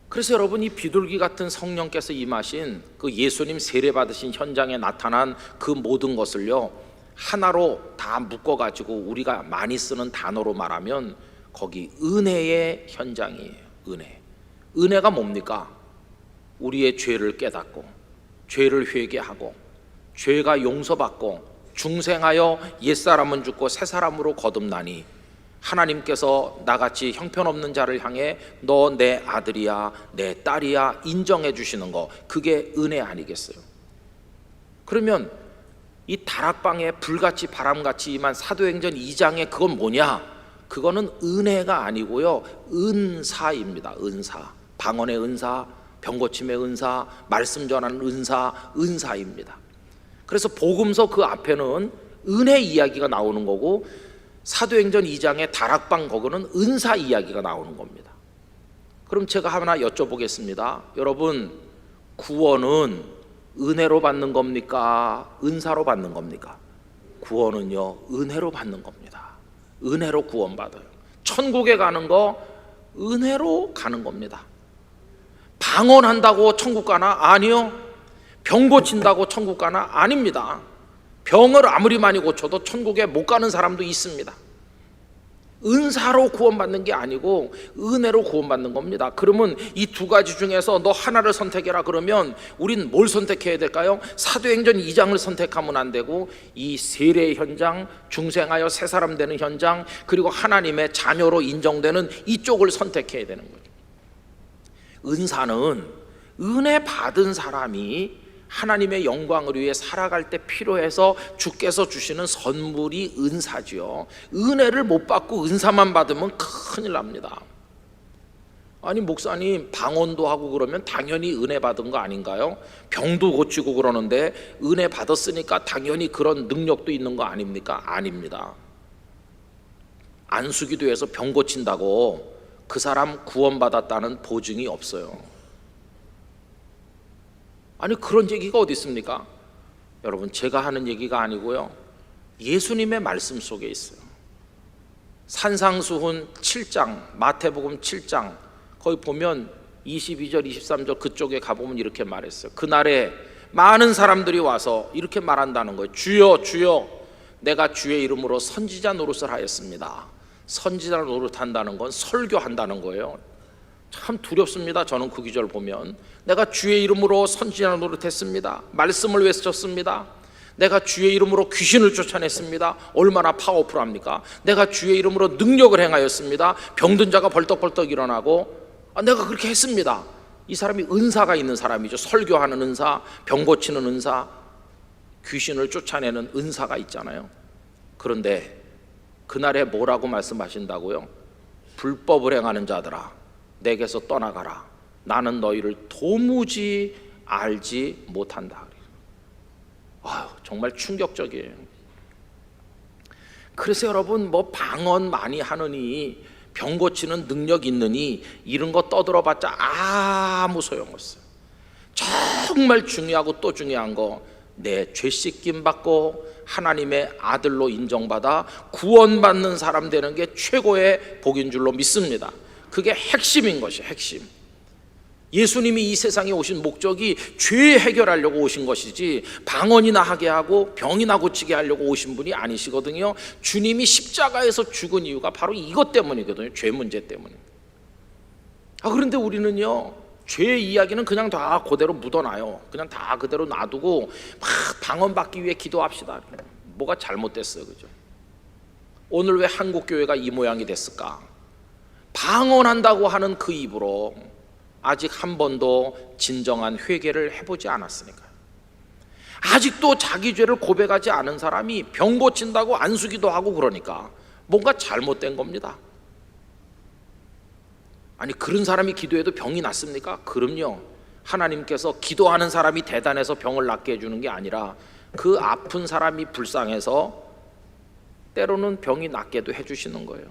그래서 여러분, 이 비둘기 같은 성령께서 임하신 그 예수님 세례 받으신 현장에 나타난 그 모든 것을요 하나로 다 묶어가지고 우리가 많이 쓰는 단어로 말하면 거기 은혜의 현장이에요. 은혜가 뭡니까? 우리의 죄를 깨닫고 죄를 회개하고 죄가 용서받고 중생하여 옛사람은 죽고 새사람으로 거듭나니 하나님께서 나같이 형편없는 자를 향해 너 내 아들이야 내 딸이야 인정해 주시는 거, 그게 은혜 아니겠어요? 그러면 이 다락방에 불같이 바람같이 임한 사도행전 2장에 그건 뭐냐? 그거는 은혜가 아니고요, 은사입니다. 은사. 방언의 은사, 병고침의 은사, 말씀 전하는 은사, 은사입니다. 그래서 복음서 그 앞에는 은혜 이야기가 나오는 거고, 사도행전 2장의 다락방 거기는 은사 이야기가 나오는 겁니다. 그럼 제가 하나 여쭤보겠습니다. 여러분, 구원은 은혜로 받는 겁니까? 은사로 받는 겁니까? 구원은요, 은혜로 받는 겁니다. 은혜로 구원받아요. 천국에 가는 거 은혜로 가는 겁니다. 방언한다고 천국 가나? 아니요. 병 고친다고 천국 가나? 아닙니다. 병을 아무리 많이 고쳐도 천국에 못 가는 사람도 있습니다. 은사로 구원받는 게 아니고 은혜로 구원받는 겁니다. 그러면 이 두 가지 중에서 너 하나를 선택해라 그러면 우린 뭘 선택해야 될까요? 사도행전 2장을 선택하면 안 되고 이 세례의 현장, 중생하여 새 사람 되는 현장, 그리고 하나님의 자녀로 인정되는 이쪽을 선택해야 되는 거죠. 은사는 은혜 받은 사람이 하나님의 영광을 위해 살아갈 때 필요해서 주께서 주시는 선물이 은사지요. 은혜를 못 받고 은사만 받으면 큰일 납니다. 아니 목사님, 방언도 하고 그러면 당연히 은혜 받은 거 아닌가요? 병도 고치고 그러는데 은혜 받았으니까 당연히 그런 능력도 있는 거 아닙니까? 아닙니다. 안수기도해서 병 고친다고 그 사람 구원받았다는 보증이 없어요. 아니 그런 얘기가 어디 있습니까? 여러분, 제가 하는 얘기가 아니고요, 예수님의 말씀 속에 있어요. 산상수훈 7장, 마태복음 7장 거기 보면 22절 23절 그쪽에 가보면 이렇게 말했어요. 그날에 많은 사람들이 와서 이렇게 말한다는 거예요. 주여 주여, 내가 주의 이름으로 선지자 노릇을 하였습니다. 선지자 노릇한다는 건 설교한다는 거예요. 참 두렵습니다. 저는 그 기절 보면 내가 주의 이름으로 선지자 노릇했습니다. 말씀을 외쳤습니다. 내가 주의 이름으로 귀신을 쫓아냈습니다. 얼마나 파워풀합니까? 내가 주의 이름으로 능력을 행하였습니다. 병든 자가 벌떡벌떡 일어나고, 내가 그렇게 했습니다. 이 사람이 은사가 있는 사람이죠. 설교하는 은사, 병 고치는 은사, 귀신을 쫓아내는 은사가 있잖아요. 그런데 그날에 뭐라고 말씀하신다고요? 불법을 행하는 자들아, 내게서 떠나가라. 나는 너희를 도무지 알지 못한다. 정말 충격적이에요. 그래서 여러분, 뭐 방언 많이 하느니, 병 고치는 능력 있느니 이런 거 떠들어봤자 아무 소용없어요. 정말 중요하고 또 중요한 거, 내 죄 씻김 받고 하나님의 아들로 인정받아 구원받는 사람 되는 게 최고의 복인 줄로 믿습니다. 그게 핵심인 것이 핵심. 예수님이 이 세상에 오신 목적이 죄 해결하려고 오신 것이지 방언이나 하게 하고 병이나 고치게 하려고 오신 분이 아니시거든요. 주님이 십자가에서 죽은 이유가 바로 이것 때문이거든요. 죄 문제 때문에. 그런데 우리는요, 죄 이야기는 그냥 다 그대로 묻어놔요. 그냥 다 그대로 놔두고 막 방언 받기 위해 기도합시다. 뭐가 잘못됐어요, 그죠? 오늘 왜 한국 교회가 이 모양이 됐을까? 방언한다고 하는 그 입으로 아직 한 번도 진정한 회개를 해보지 않았으니까요. 아직도 자기 죄를 고백하지 않은 사람이 병 고친다고 안수기도 하고 그러니까 뭔가 잘못된 겁니다. 아니 그런 사람이 기도해도 병이 낫습니까? 그럼요. 하나님께서 기도하는 사람이 대단해서 병을 낫게 해주는 게 아니라 그 아픈 사람이 불쌍해서 때로는 병이 낫게도 해주시는 거예요.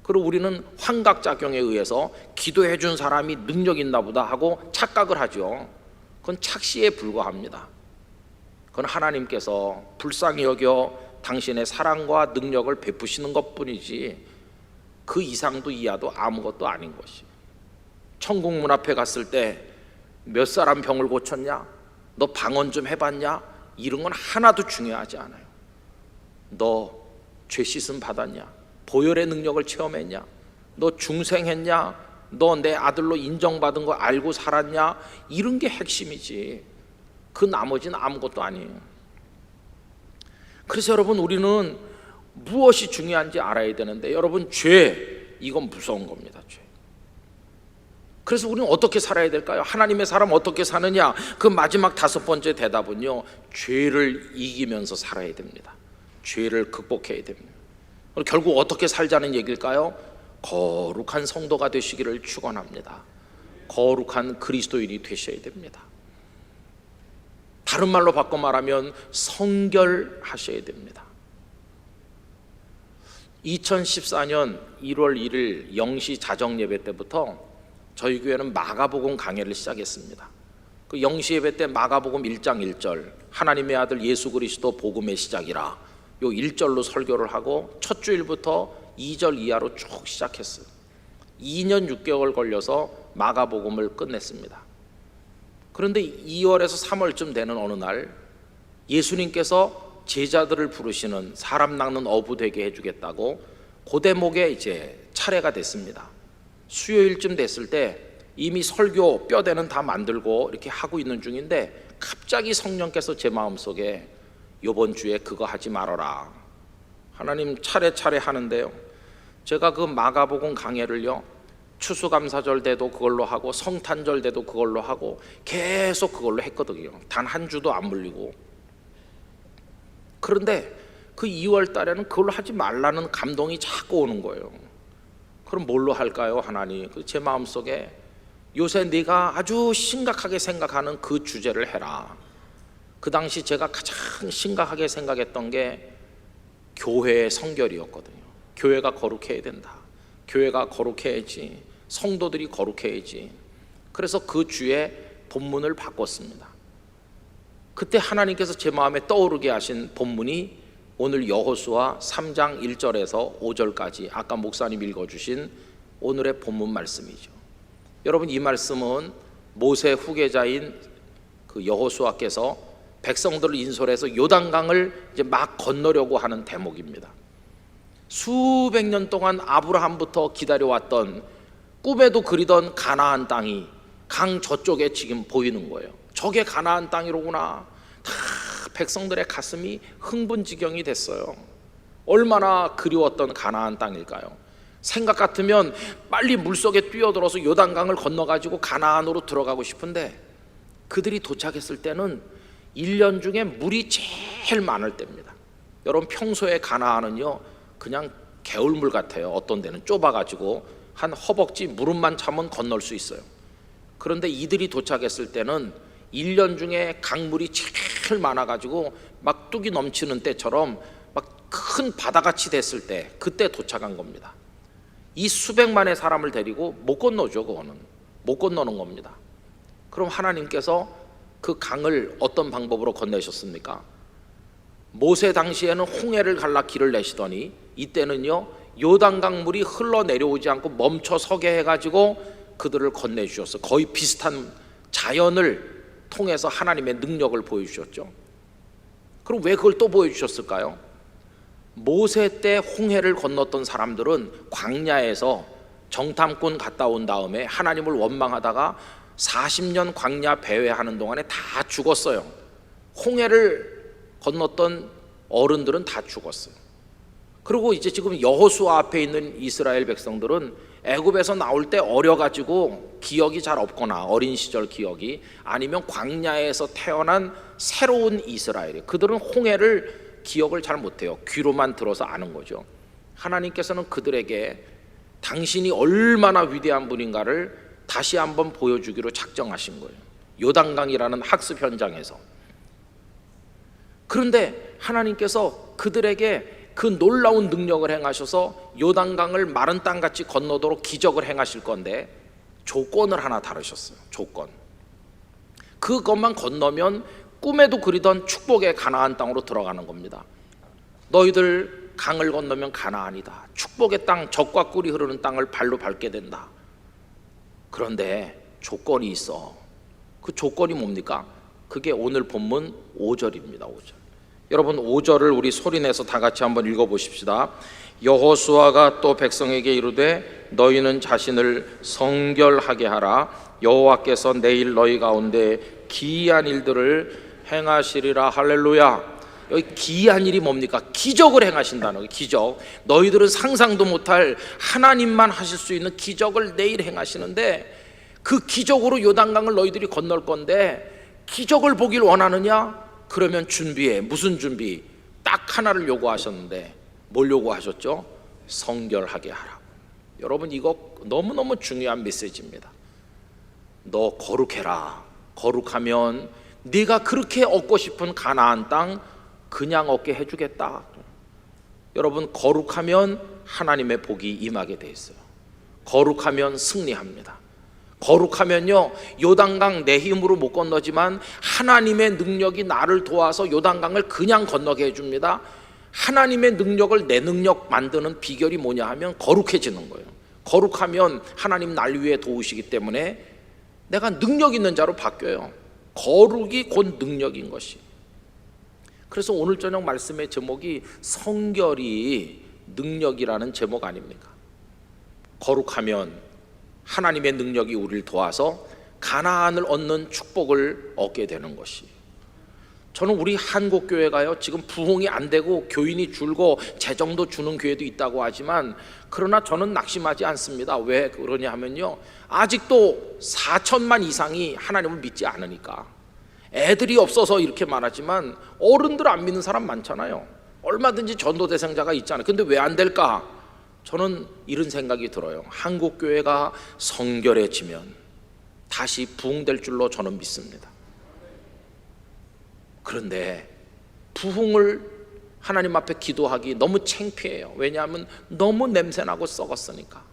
그리고 우리는 환각작용에 의해서 기도해 준 사람이 능력 있나 보다 하고 착각을 하죠. 그건 착시에 불과합니다. 그건 하나님께서 불쌍히 여겨 당신의 사랑과 능력을 베푸시는 것뿐이지 그 이상도 이하도 아무것도 아닌 것이. 천국 문 앞에 갔을 때 몇 사람 병을 고쳤냐? 너 방언 좀 해봤냐? 이런 건 하나도 중요하지 않아요. 너 죄 씻음 받았냐? 보혈의 능력을 체험했냐? 너 중생했냐? 너 내 아들로 인정받은 거 알고 살았냐? 이런 게 핵심이지. 그 나머지는 아무것도 아니에요. 그래서 여러분, 우리는 무엇이 중요한지 알아야 되는데, 여러분, 죄, 이건 무서운 겁니다. 죄. 그래서 우리는 어떻게 살아야 될까요? 하나님의 사람 어떻게 사느냐? 그 마지막 5번째 대답은요, 죄를 이기면서 살아야 됩니다. 죄를 극복해야 됩니다. 결국 어떻게 살자는 얘기일까요? 거룩한 성도가 되시기를 축원합니다. 거룩한 그리스도인이 되셔야 됩니다. 다른 말로 바꿔 말하면 성결하셔야 됩니다. 2014년 1월 1일 0시 자정 예배 때부터 저희 교회는 마가복음 강해를 시작했습니다. 그 0시 예배 때 마가복음 1장 1절 하나님의 아들 예수 그리스도 복음의 시작이라, 요 1절로 설교를 하고 첫 주일부터 2절 이하로 쭉 시작했어요. 2년 6개월 걸려서 마가복음을 끝냈습니다. 그런데 2월에서 3월쯤 되는 어느 날 예수님께서 제자들을 부르시는 사람 낚는 어부 되게 해주겠다고 그 대목에 이제 차례가 됐습니다. 수요일쯤 됐을 때 이미 설교 뼈대는 다 만들고 이렇게 하고 있는 중인데 갑자기 성령께서 제 마음속에 이번 주에 그거 하지 말아라. 하나님 차례차례 하는데요, 제가 그 마가복음 강해를요, 추수감사절 때도 그걸로 하고 성탄절 때도 그걸로 하고 계속 그걸로 했거든요. 단 한 주도 안 물리고. 그런데 그 2월 달에는 그걸로 하지 말라는 감동이 자꾸 오는 거예요. 그럼 뭘로 할까요, 하나님? 제 마음속에 요새 네가 아주 심각하게 생각하는 그 주제를 해라. 그 당시 제가 가장 심각하게 생각했던 게 교회의 성결이었거든요. 교회가 거룩해야 된다. 교회가 거룩해야지. 성도들이 거룩해야지. 그래서 그 주에 본문을 바꿨습니다. 그때 하나님께서 제 마음에 떠오르게 하신 본문이 오늘 여호수아 3장 1절에서 5절까지 아까 목사님 읽어주신 오늘의 본문 말씀이죠. 여러분, 이 말씀은 모세 후계자인 그 여호수아께서 백성들을 인솔해서 요단강을 이제 막 건너려고 하는 대목입니다. 수백 년 동안 아브라함부터 기다려왔던, 꿈에도 그리던 가나안 땅이 강 저쪽에 지금 보이는 거예요. 저게 가나안 땅이로구나. 다 백성들의 가슴이 흥분지경이 됐어요. 얼마나 그리웠던 가나안 땅일까요? 생각 같으면 빨리 물속에 뛰어들어서 요단강을 건너가지고 가나안으로 들어가고 싶은데, 그들이 도착했을 때는 1년 중에 물이 제일 많을 때입니다. 여러분, 평소에 가나안은요 그냥 개울물 같아요. 어떤 데는 좁아가지고 한 허벅지 무릎만 차면 건널 수 있어요. 그런데 이들이 도착했을 때는 1년 중에 강물이 제일 많아가지고 막 뚝이 넘치는 때처럼 막 큰 바다같이 됐을 때, 그때 도착한 겁니다. 이 수백만의 사람을 데리고 못 건너죠. 그거는 못 건너는 겁니다. 그럼 하나님께서 그 강을 어떤 방법으로 건네셨습니까? 모세 당시에는 홍해를 갈라 길을 내시더니 이때는요 요단강 물이 흘러내려오지 않고 멈춰 서게 해가지고 그들을 건네주셨어요. 거의 비슷한 자연을 통해서 하나님의 능력을 보여주셨죠. 그럼 왜 그걸 또 보여주셨을까요? 모세 때 홍해를 건넜던 사람들은 광야에서 정탐꾼 갔다 온 다음에 하나님을 원망하다가 40년 광야 배회하는 동안에 다 죽었어요. 홍해를 건넜던 어른들은 다 죽었어요. 그리고 이제 지금 여호수아 앞에 있는 이스라엘 백성들은 애굽에서 나올 때 어려가지고 기억이 잘 없거나 어린 시절 기억이, 아니면 광야에서 태어난 새로운 이스라엘이, 그들은 홍해를 기억을 잘 못해요. 귀로만 들어서 아는 거죠. 하나님께서는 그들에게 당신이 얼마나 위대한 분인가를 다시 한번 보여주기로 작정하신 거예요. 요단강이라는 학습 현장에서. 그런데 하나님께서 그들에게 그 놀라운 능력을 행하셔서 요단강을 마른 땅같이 건너도록 기적을 행하실 건데 조건을 하나 다루셨어요. 조건. 그것만 건너면 꿈에도 그리던 축복의 가나안 땅으로 들어가는 겁니다. 너희들 강을 건너면 가나안이다. 축복의 땅, 젖과 꿀이 흐르는 땅을 발로 밟게 된다. 그런데 조건이 있어. 그 조건이 뭡니까? 그게 오늘 본문 5절입니다. 5절. 여러분 5절을 우리 소리내서 다 같이 한번 읽어보십시다. 여호수아가 또 백성에게 이르되 너희는 자신을 성결하게 하라. 여호와께서 내일 너희 가운데 기이한 일들을 행하시리라. 할렐루야. 여기 기이한 일이 뭡니까? 기적을 행하신다는 거예요. 기적. 너희들은 상상도 못할 하나님만 하실 수 있는 기적을 내일 행하시는데, 그 기적으로 요단강을 너희들이 건널 건데 기적을 보길 원하느냐? 그러면 준비해. 무슨 준비? 딱 하나를 요구하셨는데 뭘 요구하셨죠? 성결하게 하라. 여러분 이거 너무너무 중요한 메시지입니다. 너 거룩해라. 거룩하면 네가 그렇게 얻고 싶은 가나안 땅 그냥 얻게 해주겠다. 여러분 거룩하면 하나님의 복이 임하게 돼 있어요. 거룩하면 승리합니다. 거룩하면요 요단강 내 힘으로 못 건너지만 하나님의 능력이 나를 도와서 요단강을 그냥 건너게 해줍니다. 하나님의 능력을 내 능력 만드는 비결이 뭐냐 하면 거룩해지는 거예요. 거룩하면 하나님 날 위해 도우시기 때문에 내가 능력 있는 자로 바뀌어요. 거룩이 곧 능력인 것이. 그래서 오늘 저녁 말씀의 제목이 성결이 능력이라는 제목 아닙니까? 거룩하면 하나님의 능력이 우리를 도와서 가나안을 얻는 축복을 얻게 되는 것이. 저는 우리 한국교회가요 지금 부흥이 안 되고 교인이 줄고 재정도 주는 교회도 있다고 하지만, 그러나 저는 낙심하지 않습니다. 왜 그러냐 하면요 아직도 4천만 이상이 하나님을 믿지 않으니까. 애들이 없어서 이렇게 말하지만 어른들 안 믿는 사람 많잖아요. 얼마든지 전도대상자가 있잖아요. 근데 왜 안 될까? 저는 이런 생각이 들어요. 한국교회가 성결해지면 다시 부흥될 줄로 저는 믿습니다. 그런데 부흥을 하나님 앞에 기도하기 너무 창피해요. 왜냐하면 너무 냄새나고 썩었으니까.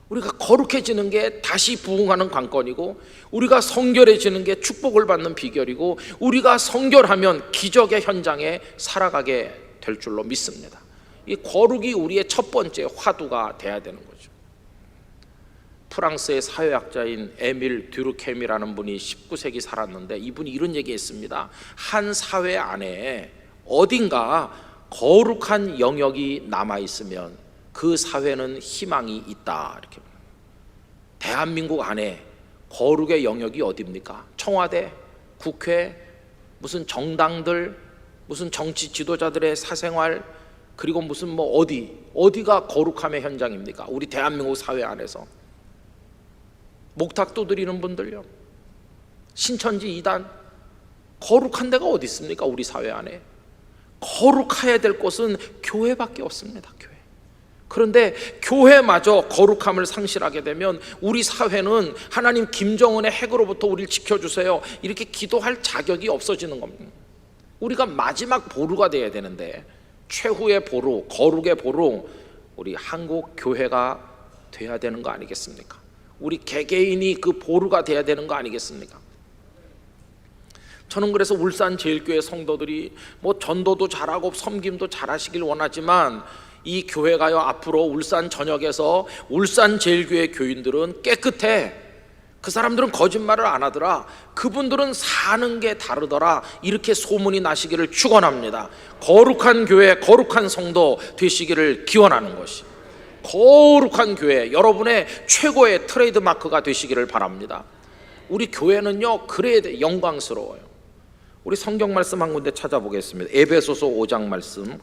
우리가 거룩해지는 게 다시 부흥하는 관건이고, 우리가 성결해지는 게 축복을 받는 비결이고, 우리가 성결하면 기적의 현장에 살아가게 될 줄로 믿습니다. 이 거룩이 우리의 첫 번째 화두가 돼야 되는 거죠. 프랑스의 사회학자인 에밀 듀르켐이라는 분이 19세기 살았는데, 이분이 이런 얘기했습니다. 한 사회 안에 어딘가 거룩한 영역이 남아있으면 그 사회는 희망이 있다. 이렇게. 대한민국 안에 거룩의 영역이 어디입니까? 청와대, 국회, 무슨 정당들, 무슨 정치 지도자들의 사생활, 그리고 무슨 뭐 어디가 거룩함의 현장입니까? 우리 대한민국 사회 안에서. 목탁 두드리는 분들요, 신천지 이단, 거룩한 데가 어디 있습니까? 우리 사회 안에. 거룩해야 될 곳은 교회밖에 없습니다. 교회. 그런데 교회마저 거룩함을 상실하게 되면 우리 사회는 하나님 김정은의 핵으로부터 우리를 지켜주세요 이렇게 기도할 자격이 없어지는 겁니다. 우리가 마지막 보루가 돼야 되는데, 최후의 보루, 거룩의 보루, 우리 한국 교회가 돼야 되는 거 아니겠습니까? 우리 개개인이 그 보루가 돼야 되는 거 아니겠습니까? 저는 그래서 울산제일교회 성도들이 뭐 전도도 잘하고 섬김도 잘하시길 원하지만, 이 교회가요 앞으로 울산 전역에서 울산제일교회 교인들은 깨끗해, 그 사람들은 거짓말을 안 하더라, 그분들은 사는 게 다르더라, 이렇게 소문이 나시기를 축원합니다. 거룩한 교회, 거룩한 성도 되시기를 기원하는 것이, 거룩한 교회, 여러분의 최고의 트레이드 마크가 되시기를 바랍니다. 우리 교회는요 그래야 돼, 영광스러워요. 우리 성경 말씀 한 군데 찾아보겠습니다. 에베소서 5장 말씀.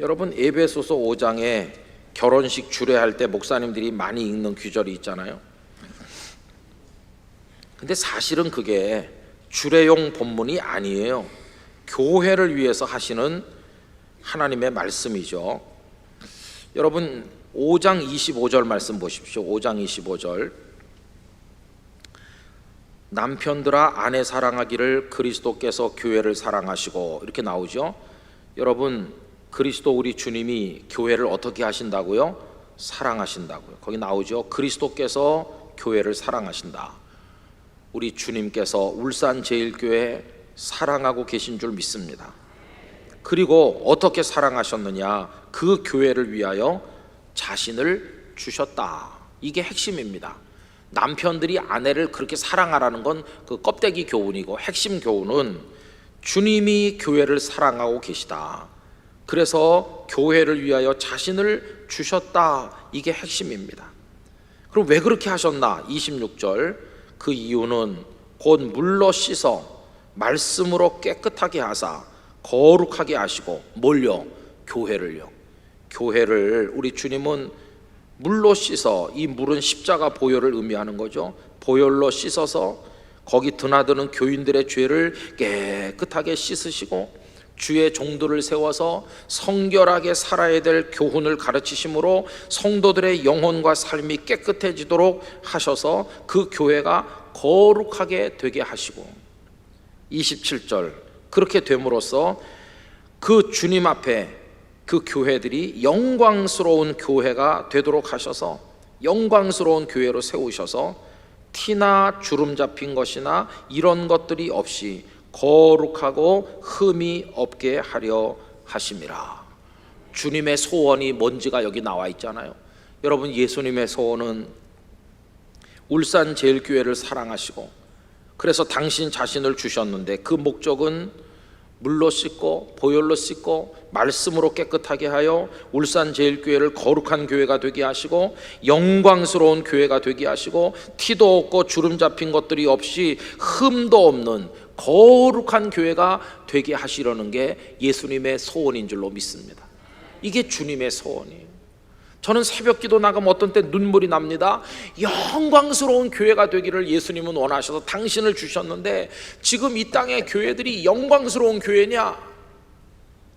여러분 에베소서 5장에 결혼식 주례할 때 목사님들이 많이 읽는 규절이 있잖아요. 근데 사실은 그게 주례용 본문이 아니에요. 교회를 위해서 하시는 하나님의 말씀이죠. 여러분 5장 25절 말씀 보십시오. 5장 25절. 남편들아 아내 사랑하기를 그리스도께서 교회를 사랑하시고, 이렇게 나오죠. 여러분 그리스도 우리 주님이 교회를 어떻게 하신다고요? 사랑하신다고요. 거기 나오죠. 그리스도께서 교회를 사랑하신다. 우리 주님께서 울산제일교회 사랑하고 계신 줄 믿습니다. 그리고 어떻게 사랑하셨느냐? 그 교회를 위하여 자신을 주셨다. 이게 핵심입니다. 남편들이 아내를 그렇게 사랑하라는 건 그 껍데기 교훈이고, 핵심 교훈은 주님이 교회를 사랑하고 계시다. 그래서 교회를 위하여 자신을 주셨다. 이게 핵심입니다. 그럼 왜 그렇게 하셨나? 26절, 그 이유는 곧 물로 씻어 말씀으로 깨끗하게 하사 거룩하게 하시고, 뭘요? 교회를요. 교회를 우리 주님은 물로 씻어, 이 물은 십자가 보혈을 의미하는 거죠. 보혈로 씻어서 거기 드나드는 교인들의 죄를 깨끗하게 씻으시고, 주의 종들을 세워서 성결하게 살아야 될 교훈을 가르치심으로 성도들의 영혼과 삶이 깨끗해지도록 하셔서 그 교회가 거룩하게 되게 하시고, 27절, 그렇게 됨으로써 그 주님 앞에 그 교회들이 영광스러운 교회가 되도록 하셔서 영광스러운 교회로 세우셔서 티나 주름 잡힌 것이나 이런 것들이 없이 거룩하고 흠이 없게 하려 하심이라. 주님의 소원이 뭔지가 여기 나와 있잖아요. 여러분, 예수님의 소원은 울산 제일교회를 사랑하시고, 그래서 당신 자신을 주셨는데 그 목적은 물로 씻고 보혈로 씻고 말씀으로 깨끗하게 하여 울산 제일교회를 거룩한 교회가 되게 하시고 영광스러운 교회가 되게 하시고 티도 없고 주름 잡힌 것들이 없이 흠도 없는 거룩한 교회가 되게 하시려는 게 예수님의 소원인 줄로 믿습니다. 이게 주님의 소원이에요. 저는 새벽기도 나가면 어떤 때 눈물이 납니다. 영광스러운 교회가 되기를 예수님은 원하셔서 당신을 주셨는데 지금 이 땅의 교회들이 영광스러운 교회냐?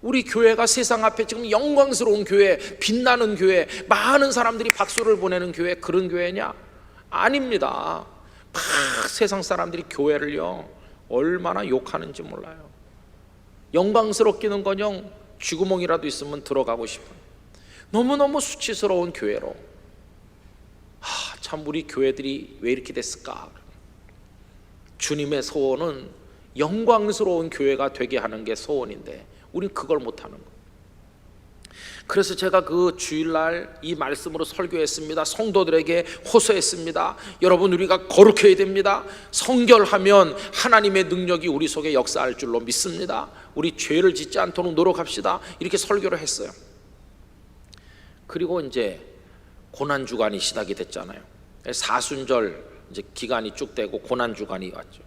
우리 교회가 세상 앞에 지금 영광스러운 교회, 빛나는 교회, 많은 사람들이 박수를 보내는 교회, 그런 교회냐? 아닙니다. 막 세상 사람들이 교회를요 얼마나 욕하는지 몰라요. 영광스럽기는커녕 쥐구멍이라도 있으면 들어가고 싶어요. 너무너무 수치스러운 교회로. 참 우리 교회들이 왜 이렇게 됐을까? 주님의 소원은 영광스러운 교회가 되게 하는 게 소원인데 우린 그걸 못하는 거예요. 그래서 제가 그 주일날 이 말씀으로 설교했습니다. 성도들에게 호소했습니다. 여러분, 우리가 거룩해야 됩니다. 성결하면 하나님의 능력이 우리 속에 역사할 줄로 믿습니다. 우리 죄를 짓지 않도록 노력합시다. 이렇게 설교를 했어요. 그리고 이제 고난주간이 시작이 됐잖아요. 사순절 이제 기간이 쭉 되고 고난주간이 왔죠.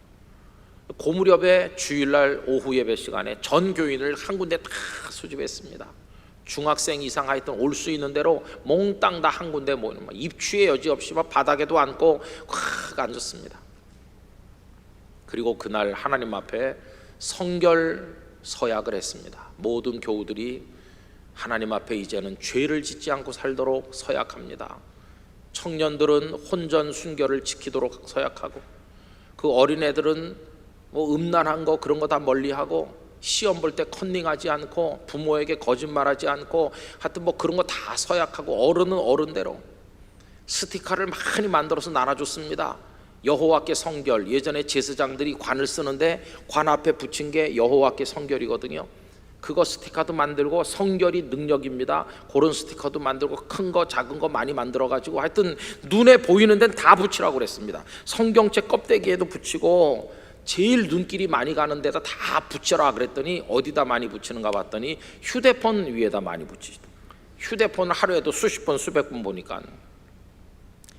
그 무렵에 주일날 오후 예배 시간에 전 교인을 한 군데 다 수집했습니다. 중학생 이상 하여튼 올 수 있는 대로 몽땅 다 한 군데 모이는, 입추의 여지 없이 막 바닥에도 앉고 확 앉았습니다. 그리고 그날 하나님 앞에 성결 서약을 했습니다. 모든 교우들이 하나님 앞에 이제는 죄를 짓지 않고 살도록 서약합니다. 청년들은 혼전 순결을 지키도록 서약하고, 그 어린애들은 뭐 음란한 거 그런 거 다 멀리하고, 시험 볼 때 컨닝하지 않고, 부모에게 거짓말하지 않고, 하여튼 뭐 그런 거 다 서약하고, 어른은 어른대로 스티커를 많이 만들어서 나눠줬습니다. 여호와께 성결. 예전에 제사장들이 관을 쓰는데 관 앞에 붙인 게 여호와께 성결이거든요. 그거 스티커도 만들고, 성결이 능력입니다. 그런 스티커도 만들고, 큰 거 작은 거 많이 만들어 가지고 하여튼 눈에 보이는 데는 다 붙이라고 그랬습니다. 성경책 껍데기에도 붙이고 제일 눈길이 많이 가는 데다 다 붙여라 그랬더니 어디다 많이 붙이는가 봤더니 휴대폰 위에다 많이 붙이시다. 휴대폰을 하루에도 수십 번 수백 번 보니까.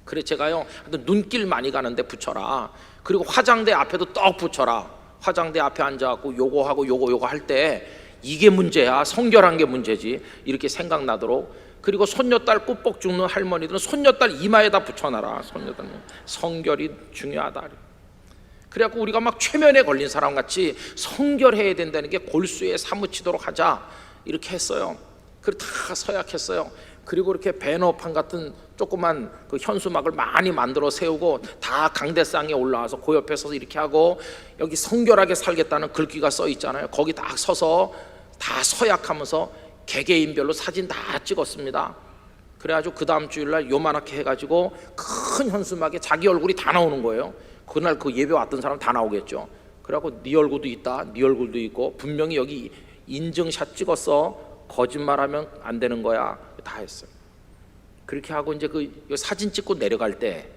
그래 제가요, 하여튼 눈길 많이 가는 데 붙여라. 그리고 화장대 앞에도 떡 붙여라. 화장대 앞에 앉아갖고 요거 하고 요거 할 때 이게 문제야, 성결한 게 문제지, 이렇게 생각나도록. 그리고 손녀딸 꾹뻑 죽는 할머니들은 손녀딸 이마에다 붙여놔라. 손녀딸 성결이 중요하다. 그래갖고 우리가 막 최면에 걸린 사람 같이 성결해야 된다는 게 골수에 사무치도록 하자, 이렇게 했어요. 그리고 다 서약했어요. 그리고 이렇게 배너판 같은 조그만 그 현수막을 많이 만들어 세우고 다 강대상에 올라와서 그 옆에 서서 이렇게 하고, 여기 성결하게 살겠다는 글귀가 써 있잖아요. 거기 딱 서서 다 서약하면서 개개인별로 사진 다 찍었습니다. 그래가지고 그 다음 주일날 요만하게 해가지고 큰 현수막에 자기 얼굴이 다 나오는 거예요. 그날 그 예배 왔던 사람 다 나오겠죠. 그래갖고 네 얼굴도 있다, 네 얼굴도 있고, 분명히 여기 인증샷 찍었어, 거짓말하면 안 되는 거야, 다 했어요. 그렇게 하고 이제 그 사진 찍고 내려갈 때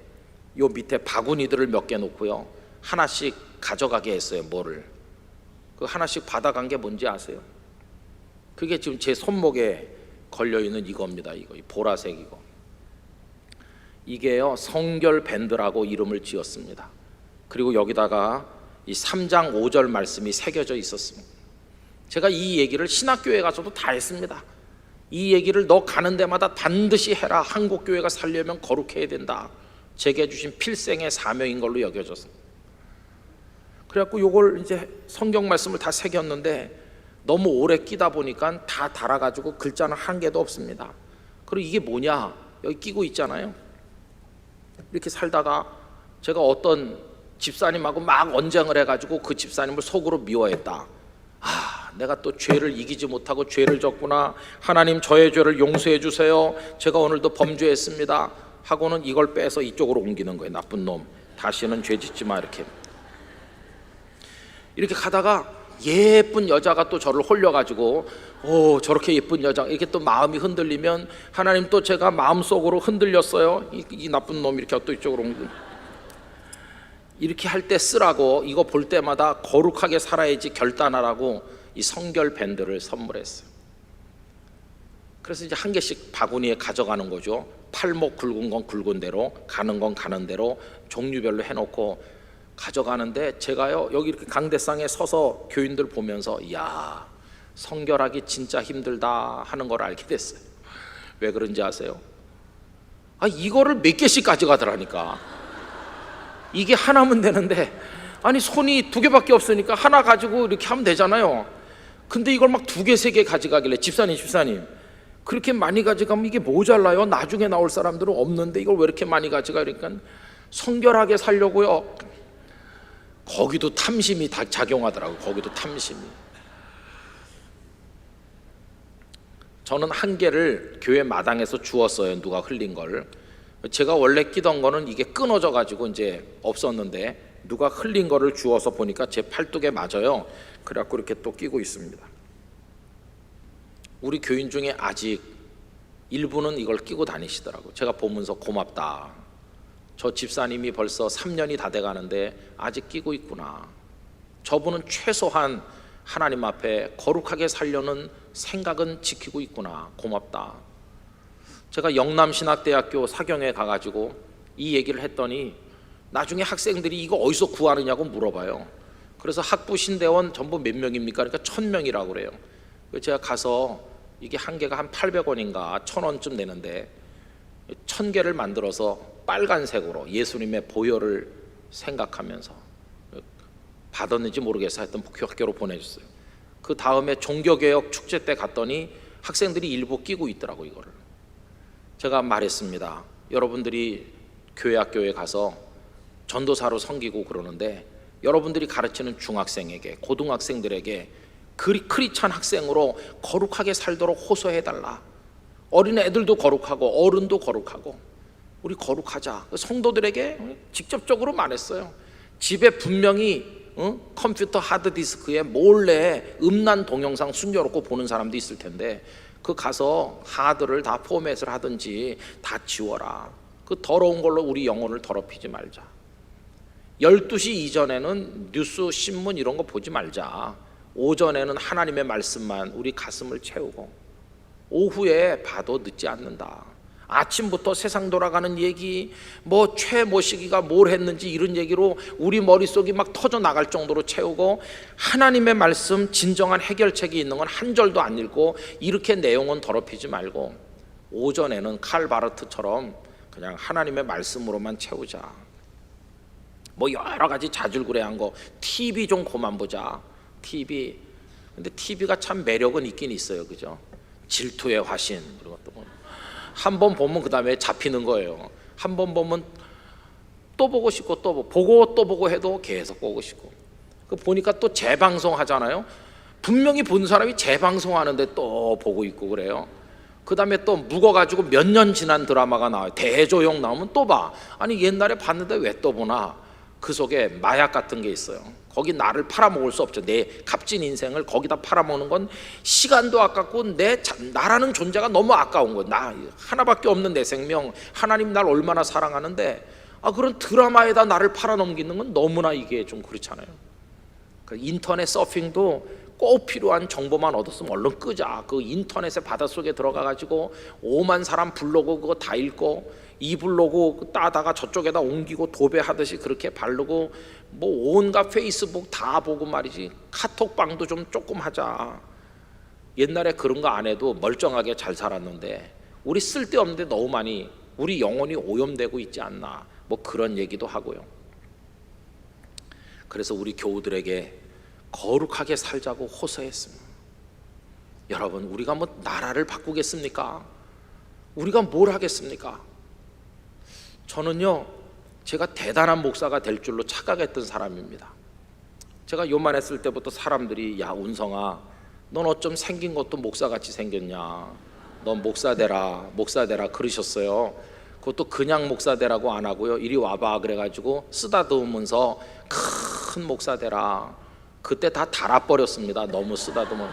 요 밑에 바구니들을 몇 개 놓고요, 하나씩 가져가게 했어요. 뭐를? 그 하나씩 받아간 게 뭔지 아세요? 그게 지금 제 손목에 걸려 있는 이겁니다. 이거 이 보라색 이거. 이게요 성결 밴드라고 이름을 지었습니다. 그리고 여기다가 이 3장 5절 말씀이 새겨져 있었습니다. 제가 이 얘기를 신학교에 가서도 다 했습니다. 이 얘기를 너 가는 데마다 반드시 해라. 한국 교회가 살려면 거룩해야 된다. 제게 주신 필생의 사명인 걸로 여겨졌습니다. 그래갖고 요걸 이제 성경 말씀을 다 새겼는데 너무 오래 끼다 보니까 다 달아가지고 글자는 한 개도 없습니다. 그리고 이게 뭐냐? 여기 끼고 있잖아요. 이렇게 살다가 제가 어떤 집사님하고 막 언쟁을 해가지고 그 집사님을 속으로 미워했다. 내가 또 죄를 이기지 못하고 죄를 졌구나. 하나님 저의 죄를 용서해 주세요. 제가 오늘도 범죄했습니다. 하고는 이걸 빼서 이쪽으로 옮기는 거예요. 나쁜 놈, 다시는 죄 짓지 마. 이렇게 가다가 예쁜 여자가 또 저를 홀려가지고 저렇게 예쁜 여자 이렇게 또 마음이 흔들리면 하나님 또 제가 마음속으로 흔들렸어요. 이 나쁜 놈 이렇게 또 이쪽으로 옮기고 이렇게 할 때 쓰라고 이거 볼 때마다 거룩하게 살아야지 결단하라고 이 성결 밴드를 선물했어요. 그래서 이제 한 개씩 바구니에 가져가는 거죠. 팔목 굵은 건 굵은 대로, 가는 건 가는 대로 종류별로 해놓고 가져가는데 제가요 여기 이렇게 강대상에 서서 교인들 보면서 이야 성결하기 진짜 힘들다 하는 걸 알게 됐어요. 왜 그런지 아세요? 이거를 몇 개씩 가져가더라니까. 이게 하나면 되는데 아니 손이 두 개밖에 없으니까 하나 가지고 이렇게 하면 되잖아요. 근데 이걸 막 두 개, 세 개 가져가길래 집사님 그렇게 많이 가져가면 이게 모자라요. 나중에 나올 사람들은 없는데 이걸 왜 이렇게 많이 가져가? 그러니까 성결하게 살려고요. 거기도 탐심이 다 작용하더라고요. 거기도 탐심이. 저는 한 개를 교회 마당에서 주웠어요. 누가 흘린 걸. 제가 원래 끼던 거는 이게 끊어져 가지고 이제 없었는데 누가 흘린 거를 주워서 보니까 제 팔뚝에 맞아요. 그래갖고 이렇게 또 끼고 있습니다. 우리 교인 중에 아직 일부는 이걸 끼고 다니시더라고요. 제가 보면서 고맙다. 저 집사님이 벌써 3년이 다 돼가는데 아직 끼고 있구나. 저분은 최소한 하나님 앞에 거룩하게 살려는 생각은 지키고 있구나. 고맙다. 제가 영남신학대학교 사경에 가가지고 이 얘기를 했더니 나중에 학생들이 이거 어디서 구하느냐고 물어봐요. 그래서 학부 신대원 전부 몇 명입니까? 그러니까 1000명이라고 그래요. 제가 가서 이게 한 개가 한 800원인가 1000원쯤 되는데 1000개를 만들어서 빨간색으로 예수님의 보혈을 생각하면서 받았는지 모르겠어요. 하여튼 학교로 보내줬어요. 그 다음에 종교개혁 축제 때 갔더니 학생들이 일부 끼고 있더라고. 이거를 제가 말했습니다. 여러분들이 교회 학교에 가서 전도사로 섬기고 그러는데 여러분들이 가르치는 중학생에게 고등학생들에게 크리스찬 학생으로 거룩하게 살도록 호소해달라. 어린 애들도 거룩하고 어른도 거룩하고 우리 거룩하자. 성도들에게 직접적으로 말했어요. 집에 분명히 컴퓨터 하드디스크에 몰래 음란 동영상 숨겨놓고 보는 사람도 있을 텐데 그 가서 하드를 다 포맷을 하든지 다 지워라. 그 더러운 걸로 우리 영혼을 더럽히지 말자. 12시 이전에는 뉴스, 신문 이런 거 보지 말자. 오전에는 하나님의 말씀만 우리 가슴을 채우고 오후에 봐도 늦지 않는다. 아침부터 세상 돌아가는 얘기, 최모시기가 뭘 했는지 이런 얘기로 우리 머릿속이 막 터져 나갈 정도로 채우고 하나님의 말씀 진정한 해결책이 있는 건 한 절도 안 읽고 이렇게 내용은 더럽히지 말고 오전에는 칼 바르트처럼 그냥 하나님의 말씀으로만 채우자. 여러 가지 자줄구레한 거, TV 좀 그만 보자. TV. 근데 TV가 참 매력은 있긴 있어요, 그죠? 질투의 화신 그리고 또 한 번 보면 그 다음에 잡히는 거예요. 한 번 보면 또 보고 싶고 또 보고 해도 계속 보고 싶고. 그 보니까 또 재방송 하잖아요. 분명히 본 사람이 재방송하는데 또 보고 있고 그래요. 그 다음에 또 묵어가지고 몇 년 지난 드라마가 나와요. 대조영 나오면 또 봐. 아니 옛날에 봤는데 왜 또 보나. 그 속에 마약 같은 게 있어요. 거기 나를 팔아먹을 수 없죠. 내 값진 인생을 거기다 팔아먹는 건 시간도 아깝고 나라는 존재가 너무 아까운 거예요. 나 하나밖에 없는 내 생명, 하나님 날 얼마나 사랑하는데 그런 드라마에다 나를 팔아넘기는 건 너무나 이게 좀 그렇잖아요. 인터넷 서핑도 꼭 필요한 정보만 얻었으면 얼른 끄자. 그 인터넷의 바닷속에 들어가가지고 5만 사람 블로그 그거 다 읽고 이 블로그 따다가 저쪽에다 옮기고 도배하듯이 그렇게 바르고 뭐 온갖 페이스북 다 보고 말이지. 카톡방도 좀 조금 하자. 옛날에 그런 거 안 해도 멀쩡하게 잘 살았는데 우리 쓸데없는데 너무 많이 우리 영혼이 오염되고 있지 않나, 뭐 그런 얘기도 하고요. 그래서 우리 교우들에게 거룩하게 살자고 호소했습니다. 여러분, 우리가 뭐 나라를 바꾸겠습니까? 우리가 뭘 하겠습니까? 저는요, 제가 대단한 목사가 될 줄로 착각했던 사람입니다. 제가 요만했을 때부터 사람들이 야 운성아, 넌 어쩜 생긴 것도 목사같이 생겼냐, 넌 목사 되라 목사 되라 그러셨어요. 그것도 그냥 목사 되라고 안 하고요, 이리 와봐 그래가지고 쓰다듬으면서 큰 목사 되라. 그때 다 달아버렸습니다. 너무 쓰다듬어.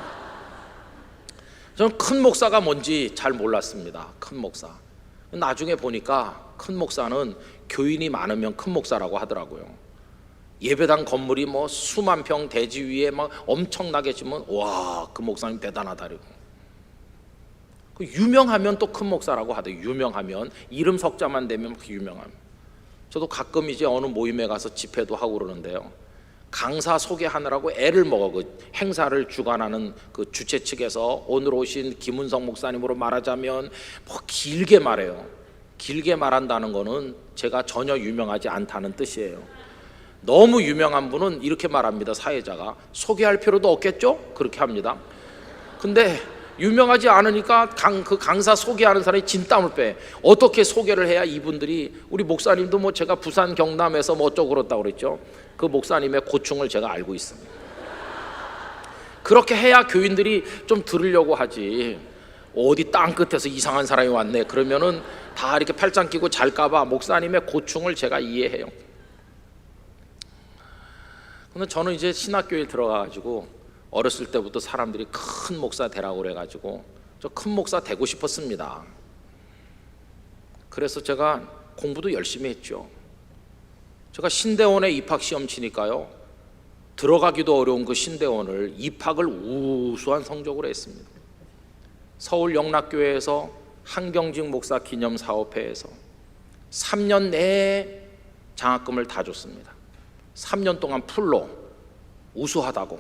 저는 큰 목사가 뭔지 잘 몰랐습니다. 큰 목사. 나중에 보니까 큰 목사는 교인이 많으면 큰 목사라고 하더라고요. 예배당 건물이 뭐 수만 평 대지 위에 막 엄청나게 지면 와, 그 목사님 대단하다 그러고. 그 유명하면 또 큰 목사라고 하대. 유명하면 이름 석자만 되면 그 유명함. 저도 가끔 이제 어느 모임에 가서 집회도 하고 그러는데요. 강사 소개하느라고 애를 먹어. 그 행사를 주관하는 그 주최 측에서 오늘 오신 김은성 목사님으로 말하자면 뭐 길게 말해요. 길게 말한다는 거는 제가 전혀 유명하지 않다는 뜻이에요. 너무 유명한 분은 이렇게 말합니다. 사회자가 소개할 필요도 없겠죠? 그렇게 합니다. 근데 유명하지 않으니까 그 강사 소개하는 사람이 진땀을 빼. 어떻게 소개를 해야 이분들이, 우리 목사님도 뭐 제가 부산 경남에서 뭐 어쩌고 그렇다고 그랬죠. 그 목사님의 고충을 제가 알고 있습니다. 그렇게 해야 교인들이 좀 들으려고 하지. 어디 땅 끝에서 이상한 사람이 왔네 그러면은 다 이렇게 팔짱 끼고 잘까봐. 목사님의 고충을 제가 이해해요. 근데 저는 이제 신학교에 들어가가지고 어렸을 때부터 사람들이 큰 목사 되라고 그래가지고 저 큰 목사 되고 싶었습니다. 그래서 제가 공부도 열심히 했죠. 제가 신대원에 입학시험 치니까요, 들어가기도 어려운 그 신대원을 입학을 우수한 성적으로 했습니다. 서울 영락교회에서 한경직 목사 기념사업회에서 3년 내에 장학금을 다 줬습니다. 3년 동안 풀로 우수하다고.